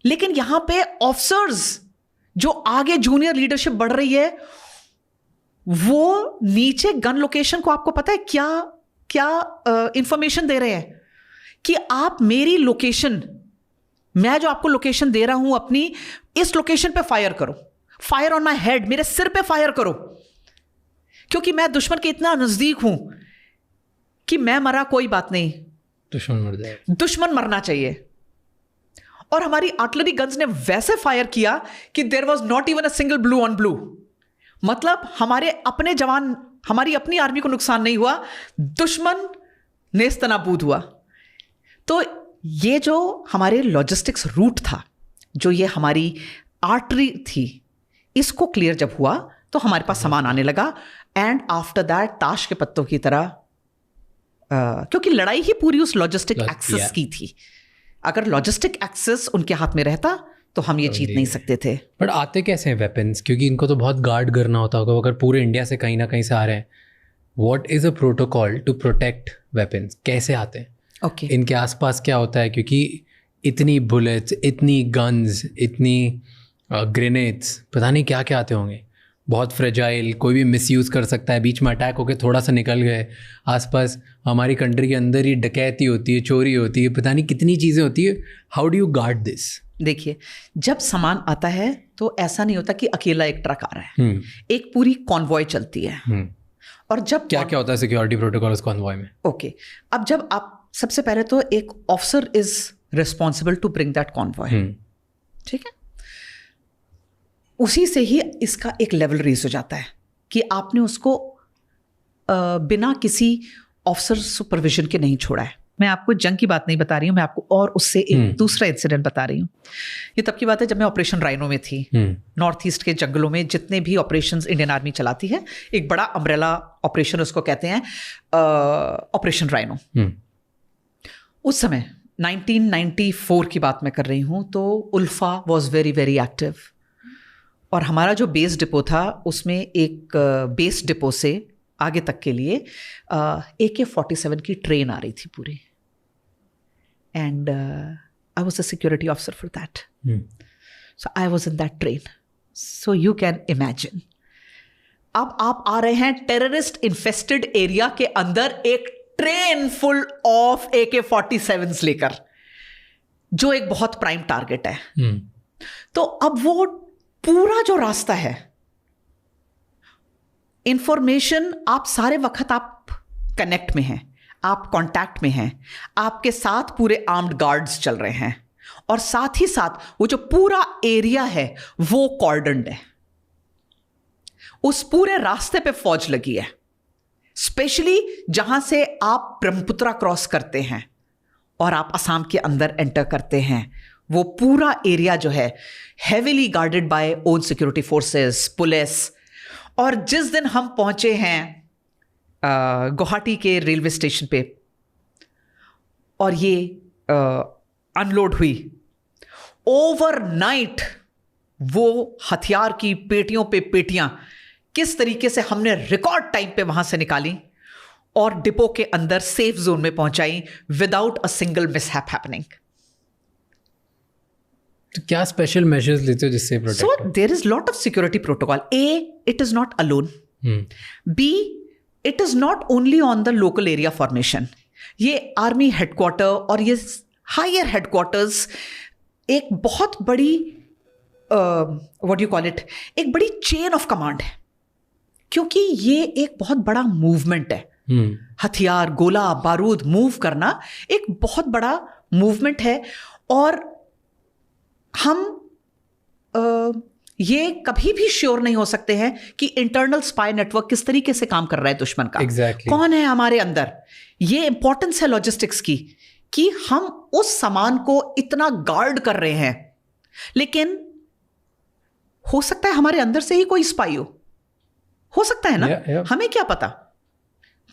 लेकिन यहां पे ऑफिसर्स जो आगे जूनियर लीडरशिप बढ़ रही है, वो नीचे गन लोकेशन को, आपको पता है क्या क्या इंफॉर्मेशन दे रहे हैं कि आप मेरी लोकेशन, मैं जो आपको लोकेशन दे रहा हूं अपनी, इस लोकेशन पे फायर करो, फायर ऑन माई हेड, मेरे सिर पे फायर करो, क्योंकि मैं दुश्मन के इतना नजदीक हूं कि मैं मरा कोई बात नहीं, दुश्मन मर जाए, दुश्मन मरना चाहिए। और हमारी आर्टिलरी गन्स ने वैसे फायर किया कि there was not even a single blue on blue. मतलब हमारे अपने जवान, हमारी अपनी आर्मी को नुकसान नहीं हुआ, दुश्मन नेस्तनाबूद हुआ। तो ये जो हमारे लॉजिस्टिक्स रूट था, जो ये हमारी आर्टरी थी, इसको क्लियर जब हुआ तो हमारे पास सामान आने लगा। एंड आफ्टर दैट ताश के पत्तों की तरह, क्योंकि लड़ाई ही पूरी उस लॉजिस्टिक एक्सेस की थी। अगर लॉजिस्टिक एक्सेस उनके हाथ में रहता तो हम ये जीत नहीं सकते थे। बट आते कैसे हैं वेपन्स? क्योंकि इनको तो बहुत गार्ड करना होता होगा। अगर पूरे इंडिया से कहीं ना कहीं से आ रहे हैं, what is a protocol to protect weapons? कैसे आते हैं? Okay. इनके आसपास क्या होता है? क्योंकि इतनी बुलेट्स, इतनी गन्स, इतनी ग्रेनेड्स, पता नहीं क्या क्या आते होंगे। बहुत फ्रेजाइल, कोई भी मिसयूज़ कर सकता है। बीच में अटैक होके थोड़ा सा निकल गए, आसपास हमारी कंट्री के अंदर ही डकैती होती है, चोरी होती है, पता नहीं कितनी चीज़ें होती है। How do you guard this? देखिए, जब सामान आता है तो ऐसा नहीं होता कि अकेला एक ट्रक आ रहा है, एक पूरी कॉन्वॉय चलती है। और जब क्या क्या होता है सिक्योरिटी प्रोटोकॉल उस कॉन्वॉय में? ओके, अब जब आप, सबसे पहले तो एक officer is responsible to bring that convoy, ठीक है। उसी से ही इसका एक लेवल रेज हो जाता है कि आपने उसको बिना किसी ऑफिसर सुपरविजन के नहीं छोड़ा है। मैं आपको जंग की बात नहीं बता रही हूँ, मैं आपको और उससे एक दूसरा इंसिडेंट बता रही हूँ। ये तब की बात है जब मैं ऑपरेशन राइनो में थी। नॉर्थ ईस्ट के जंगलों में जितने भी ऑपरेशंस इंडियन आर्मी चलाती है, एक बड़ा अम्ब्रेला ऑपरेशन उसको कहते हैं, ऑपरेशन राइनो। उस समय 1994 की बात मैं कर रही हूँ, तो ULFA was very very active, और हमारा जो बेस डिपो था उसमें एक बेस डिपो से आगे तक के लिए AK-47 की ट्रेन आ रही थी पूरी, and I was a security officer for that, so I was in that train. So you can imagine, अब आप आ रहे हैं टेररिस्ट इन्फेस्टेड एरिया के अंदर एक ट्रेन फुल ऑफ AK-47s लेकर, जो एक बहुत प्राइम टारगेट है। तो अब वो पूरा जो रास्ता है, इंफॉर्मेशन, आप सारे वक्त आप कनेक्ट में हैं, आप कांटेक्ट में हैं, आपके साथ पूरे आर्म्ड गार्ड्स चल रहे हैं, और साथ ही साथ वो जो पूरा एरिया है वो कॉर्डन्ड है। उस पूरे रास्ते पे फौज लगी है, स्पेशली जहां से आप ब्रह्मपुत्रा क्रॉस करते हैं और आप असम के अंदर एंटर करते हैं। वो पूरा एरिया जो है heavily guarded by own security forces, police. और जिस दिन हम पहुंचे हैं गुवाहाटी के रेलवे स्टेशन पे और ये अनलोड हुई, ओवरनाइट वो हथियार की पेटियों पे पेटियां किस तरीके से हमने रिकॉर्ड टाइम पे वहां से निकाली और डिपो के अंदर सेफ जोन में पहुंचाई without a single mishap happening. तो क्या स्पेशल मेजर्स लेते हो जिससे protect? So there is lot of security protocol. A, it is not alone. B, it is not only on the local area formation. ये army headquarter और ये higher headquarters एक बहुत बड़ी व्हाट यू कॉल इट, एक बड़ी chain of command है, क्योंकि ये एक बहुत बड़ा मूवमेंट है। हथियार, गोला बारूद मूव करना एक बहुत बड़ा मूवमेंट है, और हम ये कभी भी श्योर नहीं हो सकते हैं कि इंटरनल स्पाई नेटवर्क किस तरीके से काम कर रहा है दुश्मन का। Exactly. कौन है हमारे अंदर। ये इंपॉर्टेंस है लॉजिस्टिक्स की, कि हम उस सामान को इतना गार्ड कर रहे हैं, लेकिन हो सकता है हमारे अंदर से ही कोई स्पाई हो सकता है ना। yeah. हमें क्या पता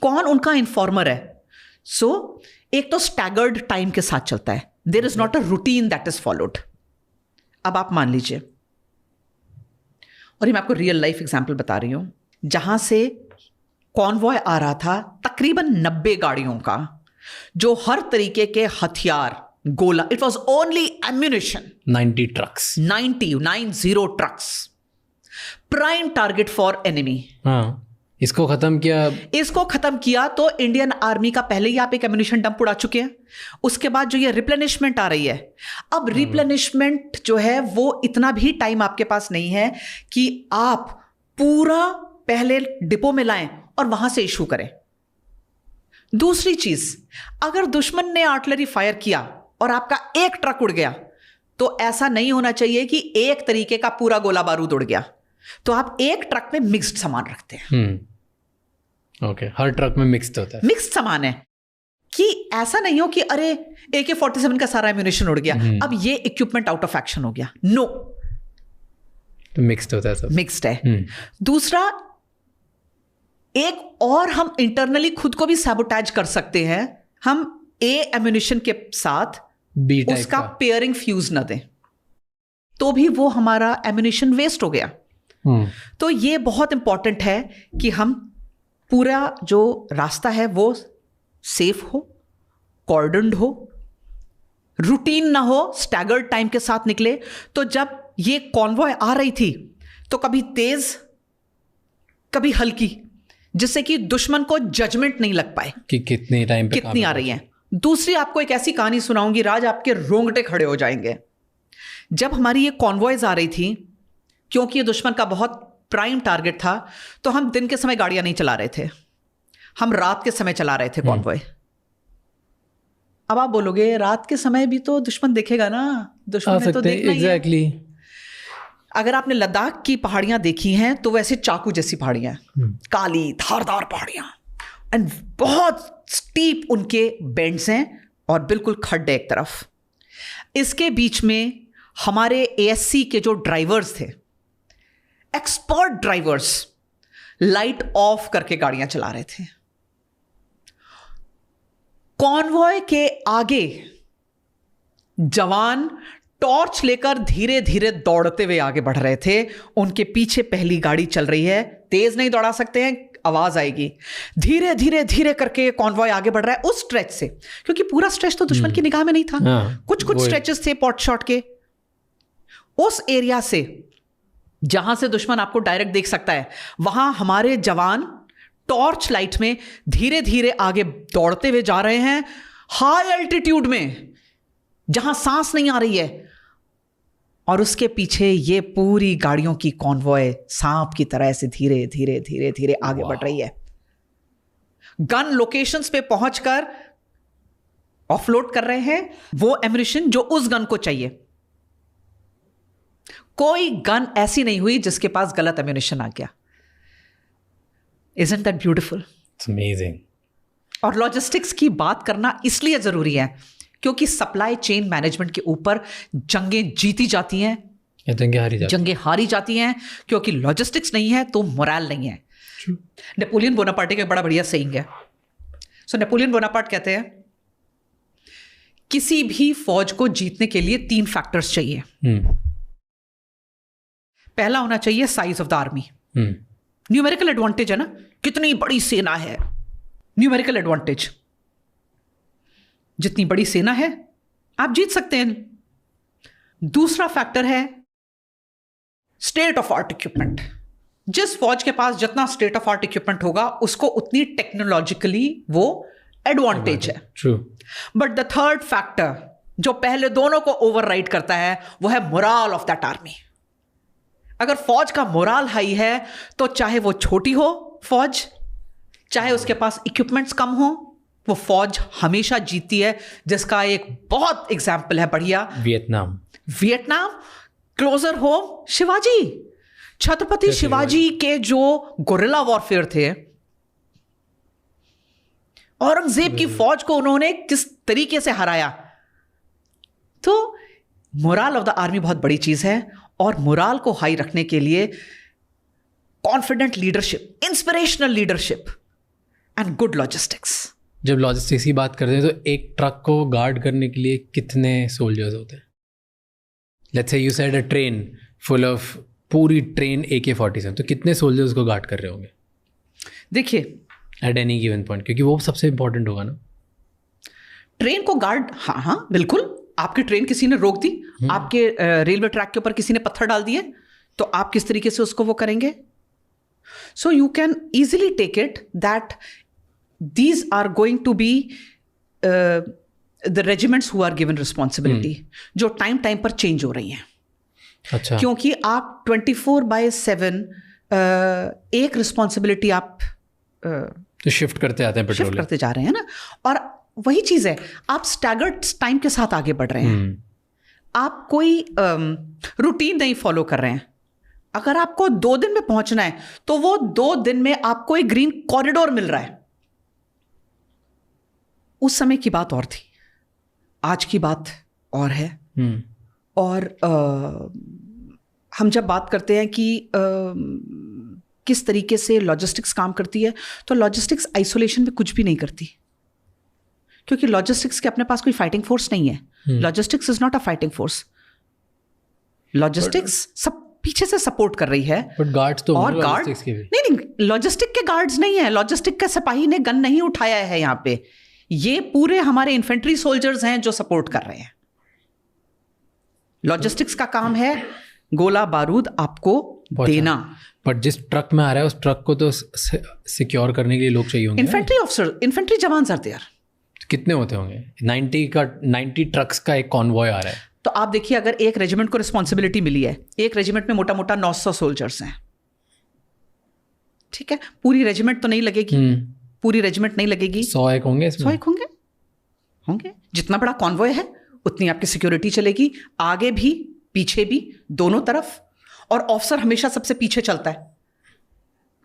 कौन उनका इन्फॉर्मर है। सो एक तो स्टैगर्ड टाइम के साथ चलता है, there is not a routine that is followed. अब आप मान लीजिए, और ये मैं आपको रियल लाइफ एग्जांपल बता रही हूं, जहां से कॉन्वॉय आ रहा था तकरीबन 90 गाड़ियों का, जो हर तरीके के हथियार, गोला, it was only ammunition, 90 trucks, 90 trucks, prime target for enemy. हाँ, इसको खत्म किया तो इंडियन आर्मी का पहले ही आप एक एम्यूनिशन डंप उड़ा चुके हैं। उसके बाद जो ये रिप्लेनिशमेंट आ रही है, अब रिप्लेनिशमेंट जो है वो इतना भी टाइम आपके पास नहीं है कि आप पूरा पहले डिपो में लाएं और वहां से इशू करें। दूसरी चीज, अगर दुश्मन ने आर्टिलरी फायर किया और आपका एक ट्रक उड़ गया, तो ऐसा नहीं होना चाहिए कि एक तरीके का पूरा गोला बारूद उड़ गया। तो आप एक ट्रक में मिक्स्ड सामान रखते हैं। ओके, हर ट्रक में मिक्स्ड होता है, मिक्स्ड सामान है, कि ऐसा नहीं हो कि अरे AK-47 का सारा एम्यूनिशन उड़ गया, अब ये इक्विपमेंट आउट ऑफ एक्शन हो गया। नो, तो मिक्स्ड होता है, सब मिक्स्ड है। दूसरा, एक और हम इंटरनली खुद को भी सैबोटेज कर सकते हैं। हम एम्यूनिशन के साथ B टाइप उसका पेयरिंग फ्यूज न दें, तो भी वो हमारा एम्यूनिशन वेस्ट हो गया। तो ये बहुत इंपॉर्टेंट है कि हम पूरा जो रास्ता है वो सेफ हो, कॉर्डन्ड हो, रूटीन ना हो, स्टैगर्ड टाइम के साथ निकले। तो जब ये कॉन्वॉय आ रही थी तो कभी तेज कभी हल्की, जिससे कि दुश्मन को जजमेंट नहीं लग पाए कि कितनी टाइम पे कितनी आ रही है। दूसरी आपको एक ऐसी कहानी सुनाऊंगी राज, आपके रोंगटे खड़े हो जाएंगे। जब हमारी ये कॉन्वॉयज आ रही थी, क्योंकि ये दुश्मन का बहुत प्राइम टारगेट था, तो हम दिन के समय गाड़ियां नहीं चला रहे थे, हम रात के समय चला रहे थे कॉन्वॉय। अब आप बोलोगे रात के समय भी तो दुश्मन देखेगा ना, दुश्मन ने तो देखना ही है। एग्जैक्टली। अगर आपने लद्दाख की पहाड़ियां देखी हैं तो वैसे चाकू जैसी पहाड़ियां, काली धारदार पहाड़ियां, एंड बहुत स्टीप उनके बेंड्स हैं, और बिल्कुल खड्डे एक तरफ। इसके बीच में हमारे एएससी के जो ड्राइवर्स थे, एक्सपर्ट ड्राइवर्स, लाइट ऑफ करके गाड़ियां चला रहे थे। कॉन्वॉय के आगे जवान टॉर्च लेकर धीरे धीरे दौड़ते हुए आगे बढ़ रहे थे। उनके पीछे पहली गाड़ी चल रही है, तेज नहीं दौड़ा सकते हैं, आवाज आएगी। धीरे धीरे धीरे करके कॉन्वॉय आगे बढ़ रहा है उस स्ट्रेच से, क्योंकि पूरा स्ट्रेच तो दुश्मन की निगाह में नहीं था। कुछ कुछ स्ट्रेचेस थे पॉट शॉट के। उस एरिया से जहां से दुश्मन आपको डायरेक्ट देख सकता है, वहां हमारे जवान टॉर्च लाइट में धीरे धीरे आगे दौड़ते हुए जा रहे हैं, हाई एल्टीट्यूड में, जहां सांस नहीं आ रही है। और उसके पीछे ये पूरी गाड़ियों की कॉन्वॉय सांप की तरह से धीरे धीरे धीरे धीरे आगे बढ़ रही है। गन लोकेशंस पे पहुंचकर ऑफलोड कर रहे हैं वो एम्यूनिशन जो उस गन को चाहिए। कोई गन ऐसी नहीं हुई जिसके पास गलत एम्यूनिशन आ गया। Isn't that beautiful? It's amazing. और लॉजिस्टिक्स की बात करना इसलिए जरूरी है क्योंकि सप्लाई चेन मैनेजमेंट के ऊपर जंगें जीती जाती हैं या जंगें हारी जाती हैं क्योंकि लॉजिस्टिक्स नहीं है तो मोरल नहीं है। नेपोलियन बोनापार्ट का बड़ा बढ़िया सेइंग है। सो नेपोलियन बोनापार्ट कहते हैं किसी भी फौज को जीतने के लिए 3 फैक्टर्स चाहिए। पहला होना चाहिए size of the army. Numerical advantage है ना, कितनी बड़ी सेना है, न्यूमेरिकल एडवांटेज। जितनी बड़ी सेना है आप जीत सकते हैं। दूसरा फैक्टर है स्टेट ऑफ आर्ट इक्विपमेंट। जिस फौज के पास जितना स्टेट ऑफ आर्ट इक्विपमेंट होगा उसको उतनी टेक्नोलॉजिकली वो एडवांटेज है। True. But the third factor जो पहले दोनों को ओवरराइड करता है वो है मोरल ऑफ दैट आर्मी। अगर फौज का मोरल हाई है तो चाहे वो छोटी हो फौज, चाहे उसके पास इक्विपमेंट्स कम हो, वो फौज हमेशा जीतती है। जिसका एक बहुत एग्जाम्पल है बढ़िया, Vietnam. Closer home Shivaji, Chhatrapati Shivaji के जो गोरिल्ला वॉरफेयर थे, औरंगजेब की फौज को उन्होंने किस तरीके से हराया। तो मोरल ऑफ द आर्मी बहुत बड़ी चीज है और मोरल को हाई रखने के लिए confident leadership, inspirational leadership and good logistics. जब लॉजिस्टिक्स की बात करते हैं तो एक ट्रक को गार्ड करने के लिए कितने सोल्जर्स होते हैं? Let's say you said a train full of, पूरी ट्रेन AK-47, तो कितने सोल्जर्स को गार्ड कर रहे होंगे? देखिए एट एनी गिवन पॉइंट, क्योंकि वो सबसे इंपॉर्टेंट होगा ना ट्रेन को गार्ड। हाँ बिल्कुल। आपकी ट्रेन किसी ने रोक दी, आपके रेलवे ट्रैक के ऊपर किसी ने पत्थर डाल दिए, तो आप किस तरीके से उसको वो करेंगे? So you can easily take it that these are going to be the regiments who are given responsibility, जो टाइम पर चेंज हो रही हैं। अच्छा। क्योंकि आप 24/7 एक रिस्पॉन्सिबिलिटी आप तो शिफ्ट करते आते हैं, शिफ्ट करते जा रहे हैं ना। और वही चीज है, आप स्टैगर्ड टाइम के साथ आगे बढ़ रहे हैं। आप कोई रूटीन नहीं फॉलो कर रहे हैं। अगर आपको 2 दिन में पहुंचना है तो वो 2 दिन में आपको एक ग्रीन कॉरिडोर मिल रहा है। उस समय की बात और थी, आज की बात और है। और हम जब बात करते हैं कि किस तरीके से लॉजिस्टिक्स काम करती है, तो लॉजिस्टिक्स आइसोलेशन में कुछ भी नहीं करती, क्योंकि लॉजिस्टिक्स के अपने पास कोई फाइटिंग फोर्स नहीं है। Logistics is not a fighting force. Logistics सब पीछे से सपोर्ट कर रही है। बट गार्ड्स तो और गार्ड नहीं, लॉजिस्टिक के गार्ड्स नहीं है। लॉजिस्टिक के सिपाही ने गन नहीं उठाया है यहाँ पे। ये पूरे हमारे इन्फेंट्री सोल्जर्स हैं जो सपोर्ट कर रहे हैं। लॉजिस्टिक्स का काम है गोला बारूद आपको देना। बट जिस ट्रक में आ रहा है उस ट्रक को तो सिक्योर करने के लिए लोग चाहिए होंगे। इन्फेंट्री ऑफिसर, इन्फेंट्री जवान आर देयर। कितने होते होंगे? 90 ट्रक्स का एक कॉन्वॉय आ रहा है। तो आप देखिए, अगर एक रेजिमेंट को रिस्पॉन्सिबिलिटी मिली है, एक रेजिमेंट में मोटा मोटा 900 सोल्जर्स हैं, ठीक है। पूरी रेजिमेंट तो नहीं लगेगी, पूरी रेजिमेंट नहीं लगेगी। 100 एक होंगे इसमें? 100 एक होंगे। जितना बड़ा कॉन्वॉय है उतनी आपकी सिक्योरिटी चलेगी, आगे भी पीछे भी, दोनों तरफ। और ऑफिसर हमेशा सबसे पीछे चलता है।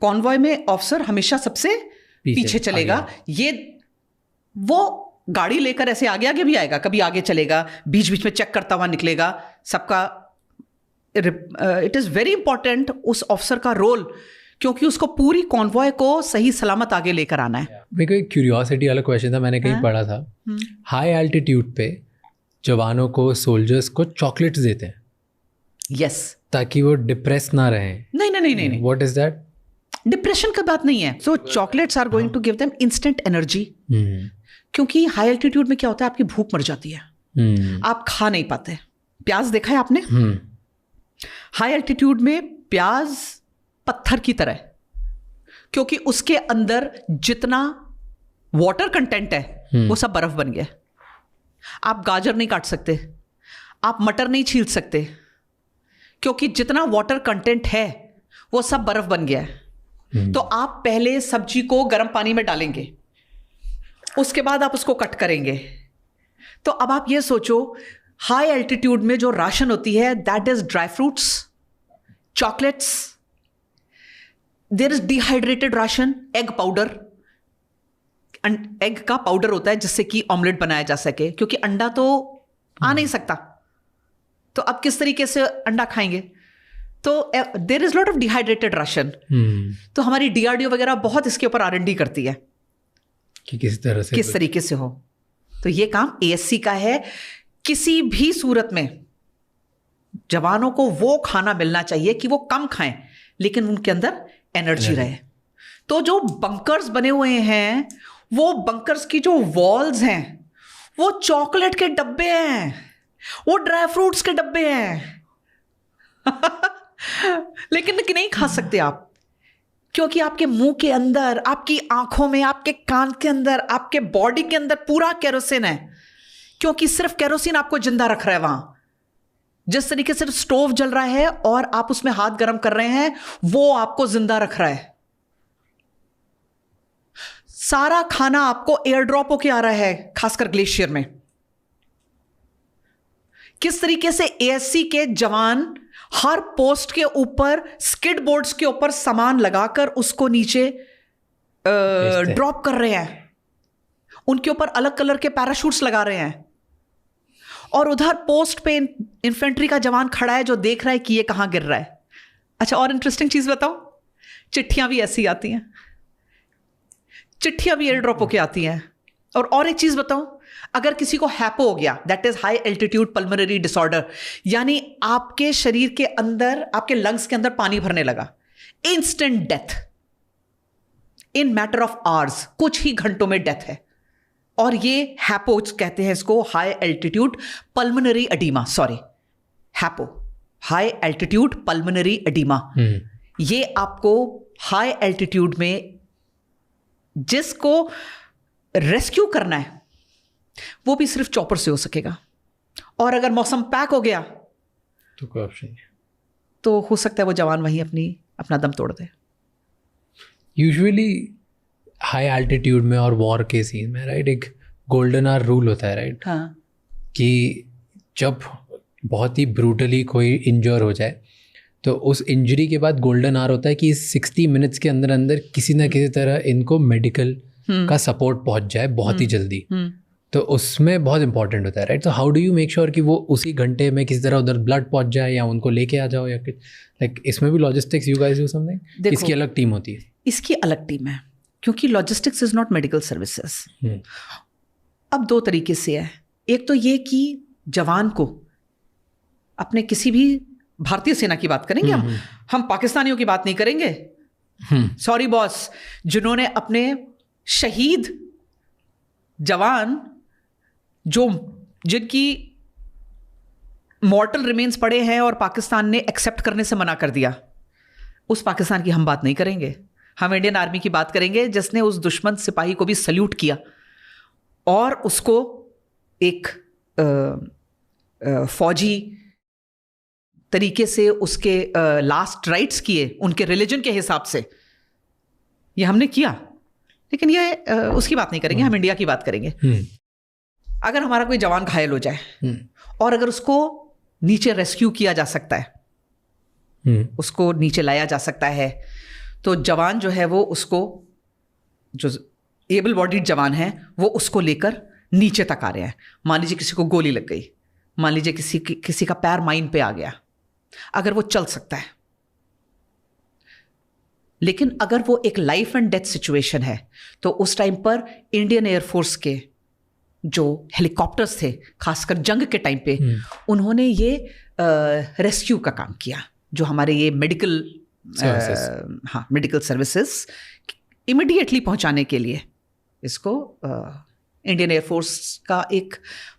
कॉन्वॉय में ऑफिसर हमेशा सबसे पीछे चलेगा। ये वो गाड़ी लेकर ऐसे आगे आगे भी आएगा, कभी आगे चलेगा, बीच बीच में चेक करता हुआ निकलेगा सबका। इट इज़ वेरी इंपॉर्टेंट उस ऑफिसर का रोल, क्योंकि उसको पूरी कॉन्वॉय को सही सलामत आगे लेकर आना है। मेरे को एक क्यूरियोसिटी वाला क्वेश्चन था, मैंने कहीं पढ़ा था, हाई एल्टीट्यूड पे जवानों को, सोल्जर्स को चॉकलेट्स देते हैं। यस, ताकि वो डिप्रेस ना रहे। नहीं। What is that? डिप्रेशन का बात नहीं है। So chocolates are going to give them instant energy, क्योंकि हाई एल्टीट्यूड में क्या होता है, आपकी भूख मर जाती है, आप खा नहीं पाते। प्याज देखा है आपने? हाई एल्टीट्यूड में प्याज पत्थर की तरह, क्योंकि उसके अंदर जितना वाटर कंटेंट है वो सब बर्फ बन गया। आप गाजर नहीं काट सकते, आप मटर नहीं छील सकते, क्योंकि जितना वाटर कंटेंट है वो सब बर्फ बन गया है। तो आप पहले सब्जी को गर्म पानी में डालेंगे, उसके बाद आप उसको कट करेंगे। तो अब आप ये सोचो, हाई एल्टीट्यूड में जो राशन होती है, that is dry fruits, chocolates, there is dehydrated ration, egg powder. Egg का पाउडर होता है जिससे कि ऑमलेट बनाया जा सके, क्योंकि अंडा तो आ नहीं सकता, तो अब किस तरीके से अंडा खाएंगे? तो there is lot of dehydrated ration. तो हमारी DRDO वगैरह बहुत इसके ऊपर R&D करती है कि किस तरह से, किस तरीके से हो। तो ये काम ASC का है। किसी भी सूरत में जवानों को वो खाना मिलना चाहिए कि वो कम खाएं, लेकिन उनके अंदर एनर्जी रहे। तो जो बंकर्स बने हुए हैं, वो बंकर्स की जो वॉल्स हैं, वो चॉकलेट के डब्बे हैं, वो ड्राई फ्रूट्स के डब्बे हैं। लेकिन नहीं खा सकते आप, क्योंकि आपके मुंह के अंदर, आपकी आंखों में, आपके कान के अंदर, आपके बॉडी के अंदर पूरा केरोसिन है, क्योंकि सिर्फ केरोसिन आपको जिंदा रख रहा है। वहां जिस तरीके से स्टोव जल रहा है और आप उसमें हाथ गर्म कर रहे हैं, वो आपको जिंदा रख रहा है। सारा खाना आपको एयर ड्रॉप होके आ रहा है, खासकर ग्लेशियर में। किस तरीके से ASC के जवान हर पोस्ट के ऊपर, स्किड बोर्ड्स के ऊपर सामान लगाकर उसको नीचे ड्रॉप कर रहे हैं, उनके ऊपर अलग कलर के पैराशूट्स लगा रहे हैं, और उधर पोस्ट पे इन्फेंट्री का जवान खड़ा है जो देख रहा है कि ये कहां गिर रहा है। अच्छा, और इंटरेस्टिंग चीज बताओ, चिट्ठियां भी ऐसी आती हैं, चिट्ठियां भी एयर ड्रॉप होके आती हैं। और एक चीज बताऊं, अगर किसी को हैपो हो गया, that is high altitude pulmonary disorder, यानी आपके शरीर के अंदर, आपके लंग्स के अंदर पानी भरने लगा, instant death in matter of hours, कुछ ही घंटों में डेथ है। और ये हैपो कहते हैं इसको, high altitude pulmonary oedema, sorry HAPO, high altitude pulmonary oedema. ये आपको हाई एल्टीट्यूड में जिसको रेस्क्यू करना है, वो भी सिर्फ चॉपर से हो सकेगा। और अगर मौसम पैक हो गया तो कोई ऑप्शन नहीं, तो हो सकता है वो जवान वहीं अपना दम तोड़ दे। यूजुअली हाई एल्टीट्यूड में और वॉर के सीन में, राइट, एक गोल्डन आवर रूल होता है, राइट? हाँ, कि जब बहुत ही ब्रूटली कोई इंजर हो जाए, तो उस इंजरी के बाद गोल्डन आवर होता है कि 60 मिनट्स के अंदर अंदर किसी ना किसी तरह इनको मेडिकल का सपोर्ट पहुंच जाए बहुत ही जल्दी। तो उसमें बहुत इंपॉर्टेंट होता है, राइट? तो how do you make sure कि वो उसी घंटे में किसी तरह उधर ब्लड पहुंच जाए, या उनको लेके आ जाओ, या लाइक इसमें भी logistics you guys do something? इसकी अलग टीम होती है? इसकी अलग टीम है, क्योंकि logistics is not medical services. अब दो तरीके से है। एक तो ये कि जवान को, अपने किसी भी भारतीय सेना की बात करेंगे हम पाकिस्तानियों की बात नहीं करेंगे, सॉरी बॉस, जिन्होंने अपने शहीद जवान, जिनकी मॉर्टल रिमेन्स पड़े हैं और पाकिस्तान ने एक्सेप्ट करने से मना कर दिया, उस पाकिस्तान की हम बात नहीं करेंगे। हम इंडियन आर्मी की बात करेंगे, जिसने उस दुश्मन सिपाही को भी सल्यूट किया और उसको एक फौजी तरीके से उसके लास्ट राइट्स किए उनके रिलीजन के हिसाब से। ये हमने किया, लेकिन ये उसकी बात नहीं करेंगे, हम इंडिया की बात करेंगे। अगर हमारा कोई जवान घायल हो जाए और अगर उसको नीचे रेस्क्यू किया जा सकता है, उसको नीचे लाया जा सकता है, तो जवान जो है वो उसको, जो एबल बॉडीड जवान है, वो उसको लेकर नीचे तक आ रहे हैं। मान लीजिए किसी को गोली लग गई, मान लीजिए किसी का पैर माइन पे आ गया, अगर वो चल सकता है, लेकिन अगर वो एक लाइफ एंड डेथ सिचुएशन है, तो उस टाइम पर इंडियन एयरफोर्स के जो हेलीकॉप्टर्स थे, खासकर जंग के टाइम पे, उन्होंने ये रेस्क्यू का काम किया। जो हमारे ये मेडिकल सर्विसेज इमीडिएटली पहुंचाने के लिए, इसको इंडियन एयरफोर्स का एक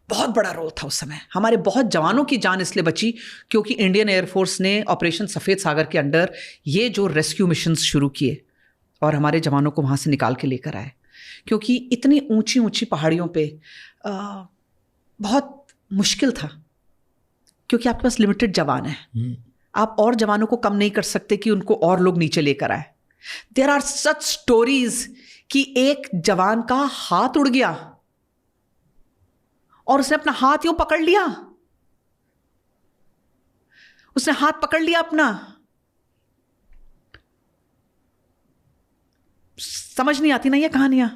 बहुत बड़ा रोल था उस समय। हमारे बहुत जवानों की जान इसलिए बची क्योंकि इंडियन एयरफोर्स ने ऑपरेशन सफ़ेद सागर के अंडर ये जो रेस्क्यू मिशंस शुरू किए और हमारे जवानों को वहाँ से निकाल के लेकर आए। क्योंकि इतनी ऊंची ऊंची पहाड़ियों पे बहुत मुश्किल था, क्योंकि आपके पास लिमिटेड जवान है। आप और जवानों को कम नहीं कर सकते कि उनको और लोग नीचे लेकर आए। देयर आर सच स्टोरीज कि एक जवान का हाथ उड़ गया और उसने अपना हाथ यूं पकड़ लिया, उसने हाथ पकड़ लिया अपना, समझ नहीं आती ना ये कहानियां।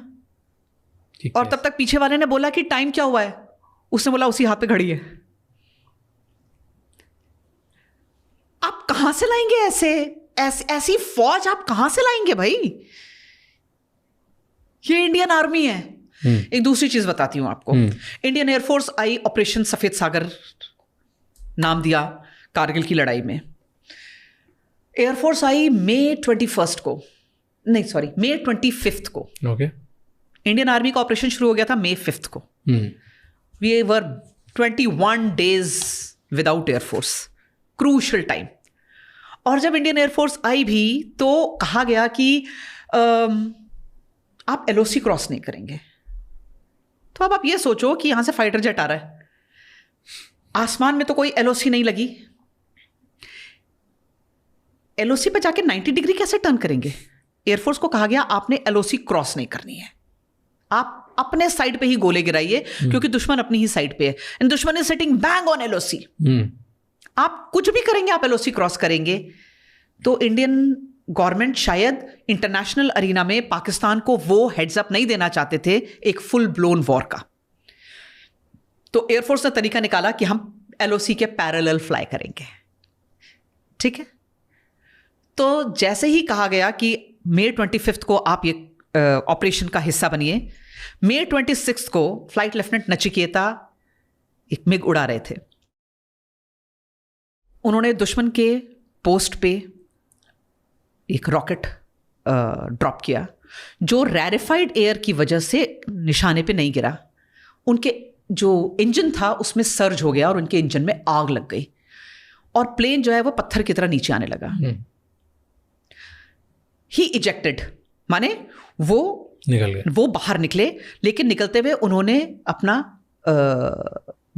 और तब तक पीछे वाले ने बोला कि टाइम क्या हुआ है, उसने बोला उसी हाथ पे घड़ी है। आप कहां से लाएंगे ऐसी फौज, आप कहां से लाएंगे भाई? ये इंडियन आर्मी है। एक दूसरी चीज बताती हूं आपको। इंडियन एयरफोर्स आई ऑपरेशन सफेद सागर, नाम दिया कारगिल की लड़ाई में। एयरफोर्स आई मई 25 को। ओके। इंडियन आर्मी का ऑपरेशन शुरू हो गया था मई 5 को। We were 21 days without air force, crucial time. और जब इंडियन एयरफोर्स आई भी तो कहा गया कि आप LOC क्रॉस नहीं करेंगे। तो अब आप ये सोचो कि यहां से फाइटर जेट आ रहा है, आसमान में तो कोई LOC नहीं लगी, LOC पे जाके 90 डिग्री कैसे टर्न करेंगे? एयरफोर्स को कहा गया आपने LOC क्रॉस नहीं करनी है, आप अपने साइड पे ही गोले गिराइए, क्योंकि दुश्मन अपनी ही साइड पे है। एंड दुश्मन is sitting bang on LOC। आप कुछ भी करेंगे, आप LOC क्रॉस करेंगे। तो इंडियन गवर्नमेंट शायद इंटरनेशनल अरीना में पाकिस्तान को वो हेड्स अप नहीं देना चाहते थे एक फुल ब्लोन वॉर का। तो एयरफोर्स ने तरीका निकाला कि हम LOC के पैरेलल फ्लाई करेंगे। ठीक है। तो जैसे ही कहा गया कि मई 25 को आप ये ऑपरेशन का हिस्सा बनिए, मई 26 को फ्लाइट लेफ्टिनेंट नचिकेता एक मिग उड़ा रहे थे। उन्होंने दुश्मन के पोस्ट पे एक रॉकेट ड्रॉप किया, जो रैरिफाइड एयर की वजह से निशाने पे नहीं गिरा। उनके जो इंजन था उसमें सर्ज हो गया और उनके इंजन में आग लग गई और प्लेन जो है वो पत्थर की तरह नीचे आने लगा। ही इजेक्टेड, माने वो निकल गए, वो बाहर निकले, लेकिन निकलते हुए उन्होंने अपना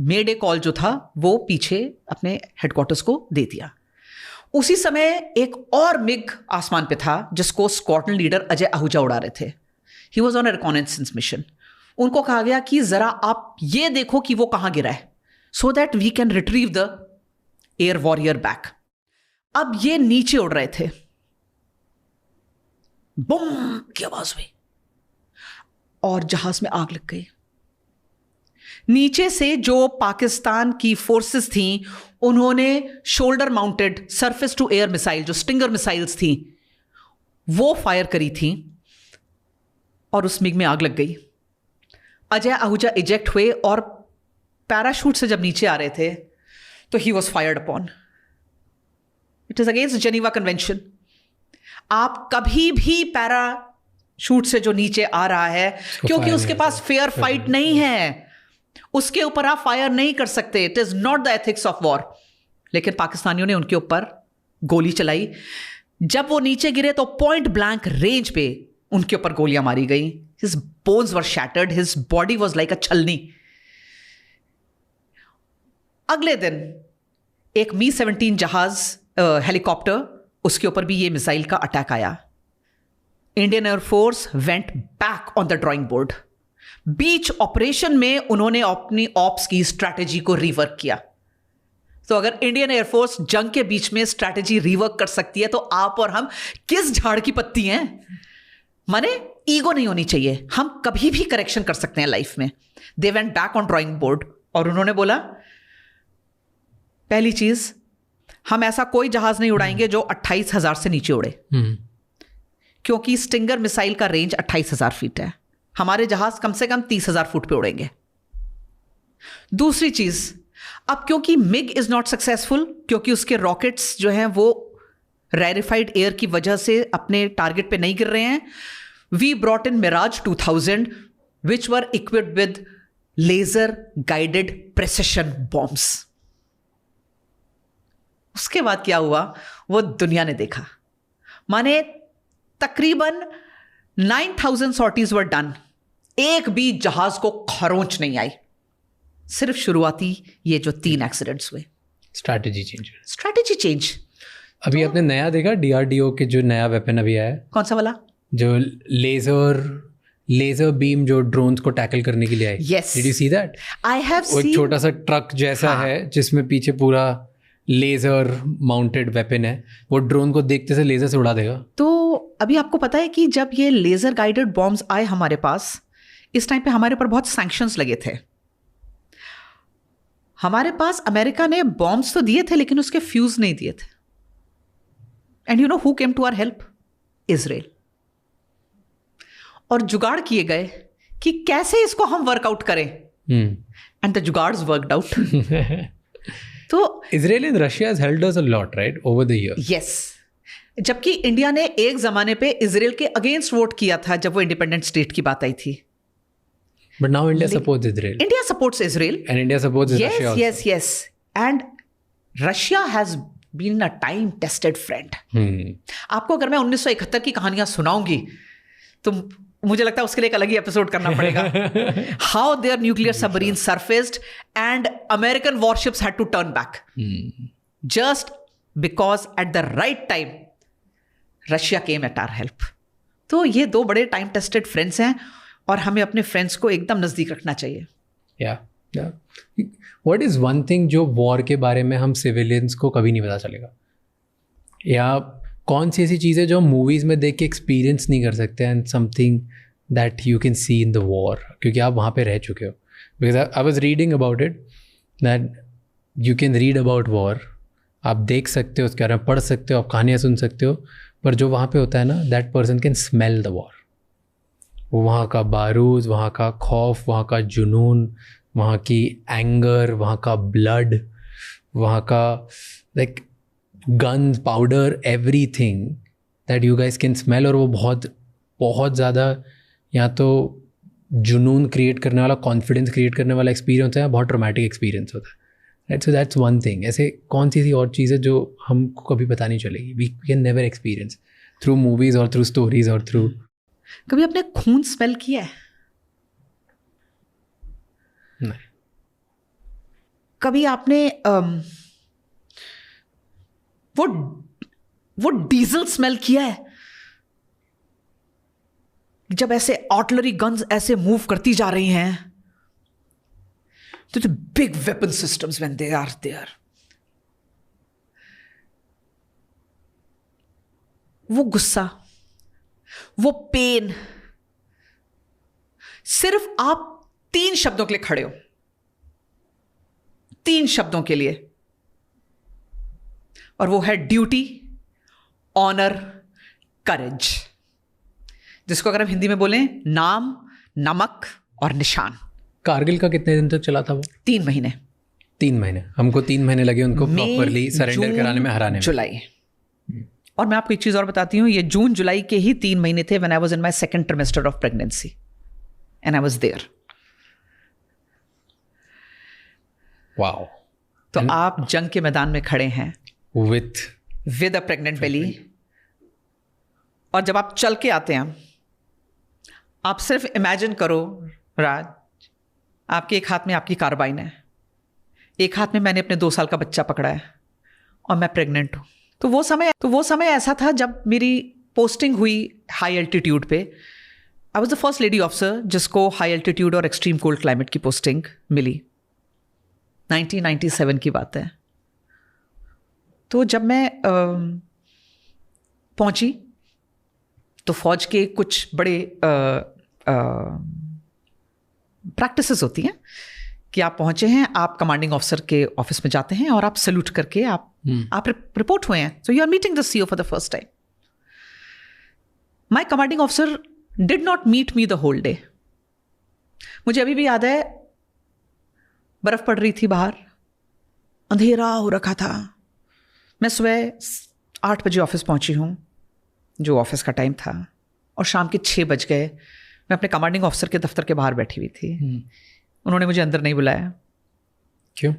मेडे कॉल जो था वो पीछे अपने हेडक्वार्टर्स को दे दिया। उसी समय एक और मिग आसमान पे था जिसको स्क्वाड्रन लीडर अजय आहूजा उड़ा रहे थे। He was on a reconnaissance mission. उनको कहा गया कि जरा आप ये देखो कि वो कहां गिरा है, so that we can retrieve the air warrior back. अब ये नीचे उड़ रहे थे, बम की आवाज हुई और जहाज में आग लग गई। नीचे से जो पाकिस्तान की फोर्सेस थी उन्होंने shoulder mounted surface to air missile, जो स्टिंगर मिसाइल्स थी, वो फायर करी थी और उस मिग में आग लग गई। अजय आहूजा इजेक्ट हुए और पैराशूट से जब नीचे आ रहे थे तो he was fired upon. It is against Geneva convention. आप कभी भी पैराशूट से जो नीचे आ रहा है, क्योंकि उसके पास फेयर फाइट नहीं है, उसके ऊपर आप फायर नहीं कर सकते। It is not the ethics of war. लेकिन पाकिस्तानियों ने उनके ऊपर गोली चलाई। जब वो नीचे गिरे तो पॉइंट ब्लैंक रेंज पे उनके ऊपर गोलियां मारी गई। His bones were shattered, his body was like अ छलनी। अगले दिन एक मी-17 जहाज हेलीकॉप्टर, उसके ऊपर भी ये मिसाइल का अटैक आया। Indian air force went back on the drawing board. Beach operation में उन्होंने अपनी ऑप्स की स्ट्रैटेजी को रिवर्क किया। तो अगर इंडियन एयरफोर्स जंग के बीच में स्ट्रैटेजी रिवर्क कर सकती है तो आप और हम किस झाड़ की पत्ती हैं? माने ईगो नहीं होनी चाहिए, हम कभी भी करेक्शन कर सकते हैं लाइफ में। They went back on drawing board और उन्होंने बोला पहली चीज, हम ऐसा कोई जहाज नहीं उड़ाएंगे जो 28,000 से नीचे उड़े, क्योंकि स्टिंगर मिसाइल का रेंज 28,000 फीट है, हमारे जहाज कम से कम 30,000 फुट पे उड़ेंगे। दूसरी चीज, अब क्योंकि मिग इज नॉट सक्सेसफुल, क्योंकि उसके रॉकेट्स जो हैं वो रेरिफाइड एयर की वजह से अपने टारगेट पे नहीं गिर रहे हैं, we brought in Mirage 2000 which were equipped with laser guided precision bombs. उसके बाद क्या हुआ वो दुनिया ने देखा। माने तकरीबन 9,000 सॉर्टीज वर डन, एक भी जहाज को खरोंच नहीं आई, सिर्फ शुरुआती ये जो 3 एक्सीडेंट्स हुए। Strategy change. अभी आपने नया देखा DRDO के जो नया वेपन अभी आया है? कौन सा वाला? जो लेजर बीम जो ड्रोन्स को टैकल करने के लिए आई। Yes. Did you see that? I have वो seen. एक छोटा सा ट्रक जैसा है जिसमें पीछे पूरा लेजर माउंटेड वेपन है, वो ड्रोन को देखते से लेजर से उड़ा देगा। तो अभी आपको पता है कि जब ये लेजर गाइडेड बॉम्ब्स आए हमारे पास, इस टाइम पे हमारे ऊपर बहुत सैंक्शंस लगे थे। हमारे पास अमेरिका ने बॉम्ब्स तो दिए थे लेकिन उसके फ्यूज नहीं दिए थे। And you know who came to our help? Israel. और जुगाड़ किए गए कि कैसे इसको हम वर्कआउट करें, एंड द जुगाड़्स वर्कड आउट। तो Israel and Russia has helped us a lot right over the years. Yes, जबकि इंडिया ने एक जमाने पे इजराइल के अगेंस्ट वोट किया था जब वो इंडिपेंडेंट स्टेट की बात आई थी। But now India supports Israel. India supports Israel. And India supports Russia also. Yes. And Russia has been a time-tested friend. आपको अगर मैं 1971 की कहानियां सुनाऊंगी तो मुझे लगता है उसके लिए एक अलग ही एपिसोड करना पड़ेगा। How their nuclear submarines surfaced and American warships had to turn back. Just because at the right time Russia came at our help. तो ये 2 बड़े time-tested friends हैं और हमें अपने फ्रेंड्स को एकदम नज़दीक रखना चाहिए। या व्हाट इज़ वन थिंग जो वॉर के बारे में हम सिविलियंस को कभी नहीं पता चलेगा, या कौन सी ऐसी चीज़ें जो हम मूवीज़ में देख के एक्सपीरियंस नहीं कर सकते, and something that you can see in the war, क्योंकि आप वहाँ पे रह चुके हो। Because I was reading about it that you can read about war, आप देख सकते हो उसके बारे में, पढ़ सकते हो, आप कहानियाँ सुन सकते हो, पर जो वहाँ पे होता है ना, that person can smell the war. वहाँ का बारूद, वहाँ का खौफ, वहाँ का जुनून, वहाँ की एंगर, वहाँ का ब्लड, वहाँ का like guns, powder, everything that you guys can smell. और वो बहुत ज़्यादा या तो जुनून क्रिएट करने वाला, कॉन्फिडेंस क्रिएट करने वाला एक्सपीरियंस होता है, बहुत ट्रॉमेटिक एक्सपीरियंस होता है। Right, so that's one thing. ऐसे कौन सी और चीज़ें जो हमको कभी पता नहीं चलेगी, we can never experience through movies और थ्रू स्टोरीज और थ्रू। कभी आपने खून स्मेल किया है? नहीं। कभी आपने वो डीजल स्मेल किया है? जब ऐसे आर्टिलरी गन्स ऐसे मूव करती जा रही हैं, तो big weapon systems when they are there, वो गुस्सा, वो पेन, सिर्फ आप 3 शब्दों के लिए खड़े हो, 3 शब्दों के लिए, और वो है ड्यूटी, ऑनर, करेज, जिसको अगर हम हिंदी में बोलें नाम, नमक और निशान। कारगिल का कितने दिन तक चला था वो? 3 महीने। 3 महीने, हमको 3 महीने लगे उनको प्रॉपरली सरेंडर कराने में, हराने में। जुलाई। और मैं आपको एक चीज़ और बताती हूँ, ये जून जुलाई के ही 3 महीने थे when I was in my second trimester of pregnancy and I was there. Wow. तो आप जंग के मैदान में खड़े हैं विद अ प्रेग्नेंट बेली, और जब आप चल के आते हैं, आप सिर्फ इमेजिन करो राज, आपके एक हाथ में आपकी कार्बाइन है, एक हाथ में मैंने अपने 2 साल का बच्चा पकड़ा है, और मैं प्रेग्नेंट हूँ। तो वो समय ऐसा था जब मेरी पोस्टिंग हुई हाई एल्टीट्यूड पे। I was the first lady officer जिसको हाई एल्टीट्यूड और एक्सट्रीम कोल्ड क्लाइमेट की पोस्टिंग मिली। 1997 की बात है। तो जब मैं पहुंची तो फौज के कुछ बड़े प्रैक्टिसेस होती हैं कि आप पहुंचे हैं, आप कमांडिंग ऑफिसर के ऑफिस में जाते हैं और आप सल्यूट करके आप रिपोर्ट हुए हैं, so you are meeting the CEO for the first time. My commanding officer did not meet me the whole day. मुझे अभी भी याद है, बर्फ पड़ रही थी बाहर, अंधेरा हो रखा था. मैं सुबह 8 बजे ऑफिस पहुंची हूँ, जो ऑफिस का टाइम था, और शाम के 6 बज गए. मैं अपने कमांडिंग ऑफिसर के दफ्तर के बाहर बैठी हुई थी. उन्होंने मुझे अंदर नहीं बुलाया. क्यों?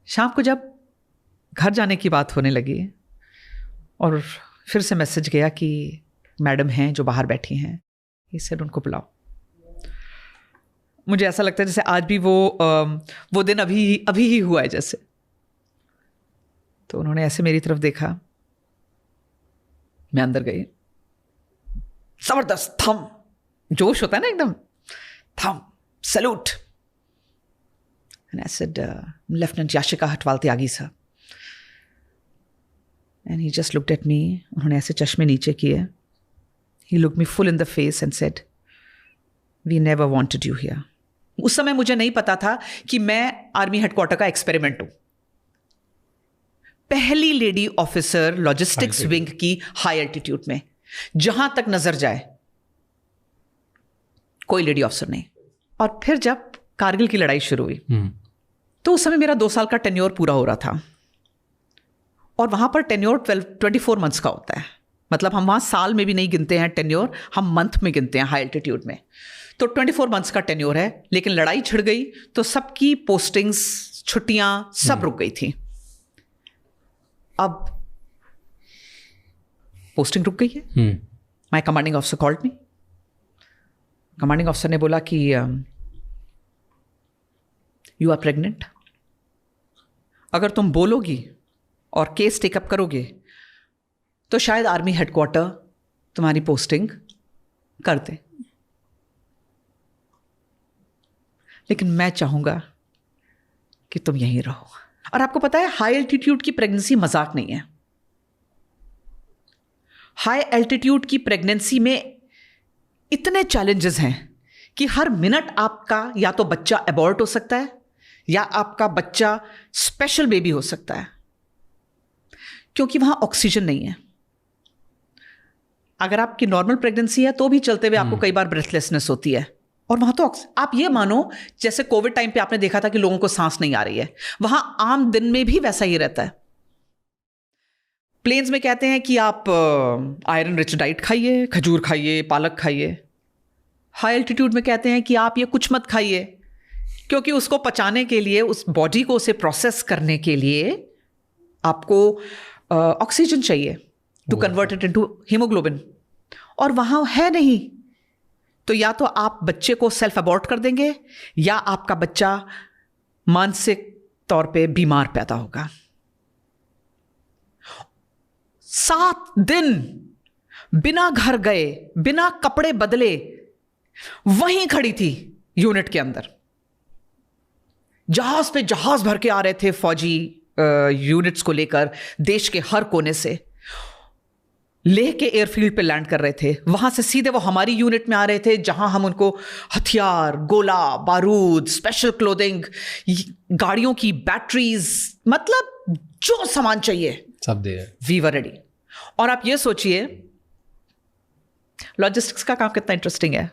शाम को जब घर जाने की बात होने लगी और फिर से मैसेज गया कि मैडम हैं जो बाहर बैठी हैं, इससे उनको बुलाओ. मुझे ऐसा लगता है जैसे आज भी वो दिन अभी ही हुआ है जैसे. तो उन्होंने ऐसे मेरी तरफ देखा, मैं अंदर गई, जबरदस्त थम, जोश होता है ना एकदम, थम, salute. And I said, lieutenant Yashika Hatwal Tyagi sir. And he just looked at me. उन्होंने ऐसे चश्मे नीचे किए. He looked me full in the face and said, we never wanted you here. उस समय मुझे नहीं पता था कि मैं आर्मी हेडक्वार्टर का एक्सपेरिमेंट हूं. पहली लेडी ऑफिसर लॉजिस्टिक्स विंग की हाई एल्टीट्यूड में, जहां तक नजर जाए कोई लेडी ऑफिसर नहीं. और फिर जब कारगिल की लड़ाई शुरू हुई तो उस समय मेरा 2 साल का टेन्योर पूरा हो रहा था. और वहां पर टेन्योर 24 मंथ्स का होता है. मतलब हम वहां साल में भी नहीं गिनते हैं टेन्योर, हम मंथ में गिनते हैं हाई एल्टीट्यूड में. तो 24 मंथ्स का टेन्योर है. लेकिन लड़ाई छिड़ गई तो सबकी पोस्टिंग्स, छुट्टियां सब रुक गई थी. अब पोस्टिंग रुक गई है. My commanding officer called me. Commanding officer ने बोला कि यू आर प्रेग्नेंट. अगर तुम बोलोगी और केस टेकअप करोगे तो शायद आर्मी हेडक्वार्टर तुम्हारी पोस्टिंग कर दे. लेकिन मैं चाहूंगा कि तुम यहीं रहो. और आपको पता है, हाई एल्टीट्यूड की प्रेगनेंसी मजाक नहीं है. हाई एल्टीट्यूड की प्रेगनेंसी में इतने चैलेंजेस हैं कि हर मिनट आपका या तो बच्चा अबॉर्ट हो सकता है या आपका बच्चा स्पेशल बेबी हो सकता है, क्योंकि वहां ऑक्सीजन नहीं है. अगर आपकी नॉर्मल प्रेगनेंसी है तो भी चलते हुए आपको कई बार ब्रेथलेसनेस होती है. और वहां तो आप ये मानो जैसे कोविड टाइम पे आपने देखा था कि लोगों को सांस नहीं आ रही है, वहां आम दिन में भी वैसा ही रहता है. प्लेन्स में कहते हैं कि आप आयरन रिच डाइट खाइए, खजूर खाइए, पालक खाइए. हाई एल्टीट्यूड में कहते हैं कि आप ये कुछ मत खाइए, क्योंकि उसको पचाने के लिए, उस बॉडी को उसे प्रोसेस करने के लिए आपको ऑक्सीजन चाहिए to convert it into haemoglobin. और वहां है नहीं. तो या तो आप बच्चे को सेल्फ अबॉर्ट कर देंगे या आपका बच्चा मानसिक तौर पे बीमार पैदा होगा. 7 दिन बिना घर गए, बिना कपड़े बदले वहीं खड़ी थी यूनिट के अंदर. जहाज पे जहाज भर के आ रहे थे फौजी यूनिट्स को लेकर देश के हर कोने से. लेह के एयरफील्ड पे लैंड कर रहे थे. वहां से सीधे वो हमारी यूनिट में आ रहे थे, जहां हम उनको हथियार, गोला बारूद, स्पेशल क्लोथिंग, गाड़ियों की बैटरीज, मतलब जो सामान चाहिए सब दे. We were ready. और आप ये सोचिए लॉजिस्टिक्स का काम कितना इंटरेस्टिंग है.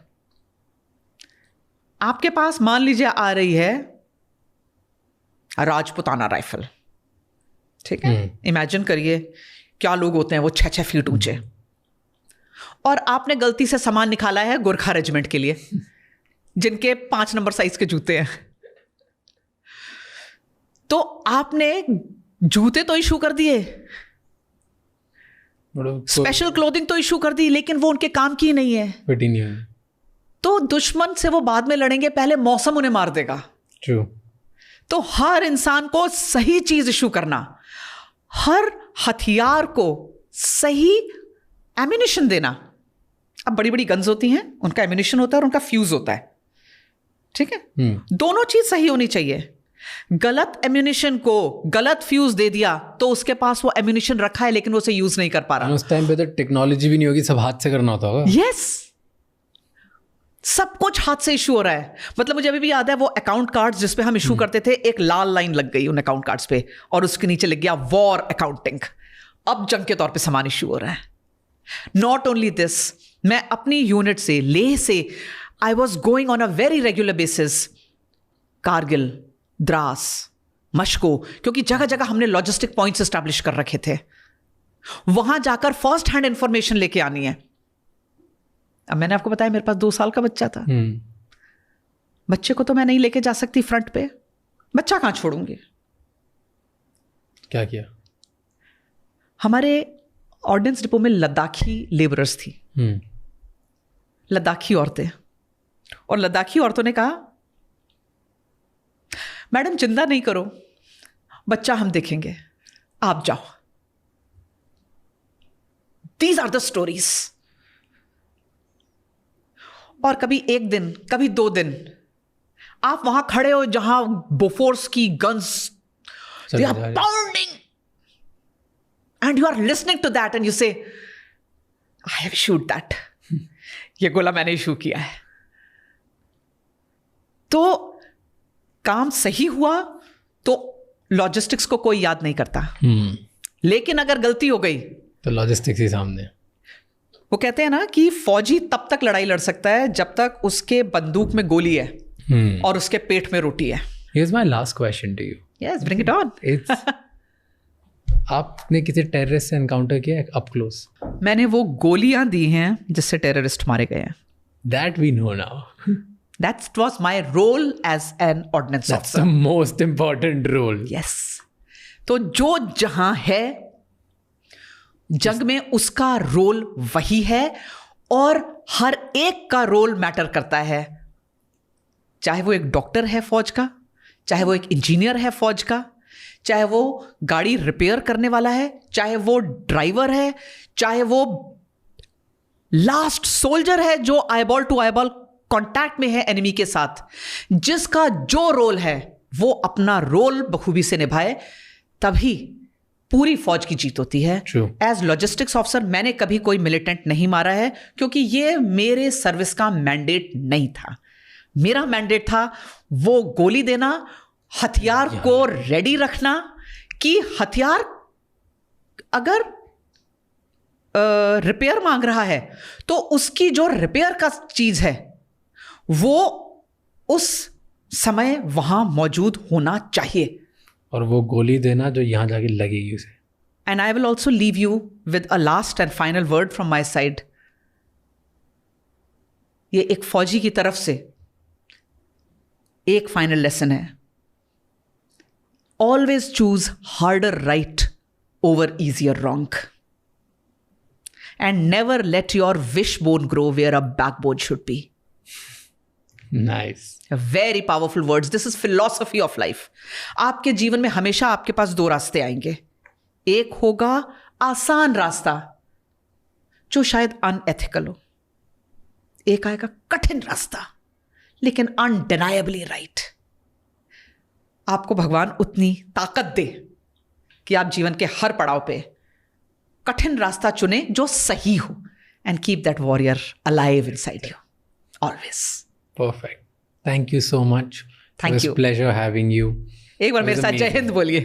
आपके पास मान लीजिए आ रही है राजपुताना राइफल, ठीक है. इमेजिन करिए क्या लोग होते हैं वो 6-6 फीट ऊंचे, और आपने गलती से सामान निकाला है गोरखा रेजिमेंट के लिए, जिनके 5 नंबर साइज के जूते हैं. तो आपने जूते तो इशू कर दिए, स्पेशल क्लोथिंग तो इशू कर दी, लेकिन वो उनके काम की नहीं है. फिट ही नहीं है. तो दुश्मन से वो बाद में लड़ेंगे, पहले मौसम उन्हें मार देगा. ट्रू. तो हर इंसान को सही चीज इशू करना, हर हथियार को सही एम्यूनिशन देना. अब बड़ी बड़ी गन्स होती हैं, उनका एम्यूनिशन होता है और उनका फ्यूज होता है, ठीक है. दोनों चीज सही होनी चाहिए. गलत एम्यूनिशन को गलत फ्यूज दे दिया तो उसके पास वो एम्यूनिशन रखा है लेकिन वो उसे यूज नहीं कर पा रहा। उस टाइम पे तो टेक्नोलॉजी भी नहीं होगी, सब हाथ से करना होता होगा। यस, सब कुछ हाथ से इशू हो रहा है। मतलब मुझे अभी भी याद है वो अकाउंट कार्ड्स जिस पे हम इशू करते थे, एक लाल लाइन लग गई उन अकाउंट कार्ड्स पे और उसके नीचे लग गया वॉर अकाउंटिंग। अब जंग के तौर पे सामान इशू हो रहा है। नॉट ओनली दिस, मैं अपनी यूनिट से, लेह से, I was going on a very regular basis Kargil, Dras, Mushkoh, क्योंकि जगह जगह हमने लॉजिस्टिक पॉइंट्स एस्टैब्लिश कर रखे थे। वहां जाकर फर्स्ट हैंड इंफॉर्मेशन लेके आनी है। अब मैंने आपको बताया मेरे पास 2 साल का बच्चा था। बच्चे को तो मैं नहीं लेके जा सकती फ्रंट पे, बच्चा कहां छोड़ूंगी। क्या किया? हमारे ऑर्डिनेंस डिपो में लद्दाखी लेबरर्स थी, लद्दाखी औरतें, और लद्दाखी औरतों ने कहा मैडम चिंता नहीं करो, बच्चा हम देखेंगे, आप जाओ। These are the stories. और कभी 1 दिन, कभी 2 दिन आप वहां खड़े हो जहां बोफोर्स की guns they are pounding and you are listening to that and you say I have shoot that, ये गोला मैंने शू किया है। तो काम सही हुआ तो लॉजिस्टिक्स को कोई याद नहीं करता, लेकिन अगर गलती हो गई तो लॉजिस्टिक्स ही सामने। वो कहते हैं ना कि फौजी तब तक लड़ाई लड़ सकता है जब तक उसके बंदूक में गोली है और उसके पेट में रोटी है। Here's my last question to you. Yes, bring it on. आपने किसी टेररिस्ट से एनकाउंटर किया है अप क्लोज? मैंने वो गोलियां दी हैं जिससे टेररिस्ट मारे गए हैं। That we know now. That was my role as an ordnance That's officer. the most important role. Yes. तो जो जहां है जंग में उसका रोल वही है और हर एक का रोल मैटर करता है। चाहे वो एक डॉक्टर है फौज का, चाहे वो एक इंजीनियर है फौज का, चाहे वो गाड़ी रिपेयर करने वाला है, चाहे वो ड्राइवर है, चाहे वो लास्ट सोल्जर है जो आईबॉल टू आईबॉल कांटेक्ट में है एनिमी के साथ। जिसका जो रोल है वो अपना रोल बखूबी से निभाए, तभी पूरी फौज की जीत होती है। एज लॉजिस्टिक्स ऑफिसर मैंने कभी कोई मिलिटेंट नहीं मारा है, क्योंकि ये मेरे सर्विस का मैंडेट नहीं था। मेरा मैंडेट था वो गोली देना, हथियार को रेडी रखना, कि हथियार अगर रिपेयर मांग रहा है तो उसकी जो रिपेयर का चीज है वो उस समय वहां मौजूद होना चाहिए, और वो गोली देना जो यहां जाके लगेगी उसे। And I will also leave you with a last and final word from my side. ये एक फौजी की तरफ से एक फाइनल लेसन है। Always choose harder right over easier wrong, and never let your wishbone grow where a backbone should be. Nice. Very powerful words. This is philosophy of life. आपके जीवन में हमेशा आपके पास 2 रास्ते आएंगे। एक होगा आसान रास्ता जो शायद अनएथिकल हो, एक आएगा कठिन रास्ता लेकिन अनडिनायबली राइट। आपको भगवान उतनी ताकत दे कि आप जीवन के हर पड़ाव पे कठिन रास्ता चुने जो सही हो, and keep that warrior alive inside you always. Perfect. Thank you so much. Thank you. It was a pleasure having you. एक बार मेरे साथ जय हिंद बोलिए।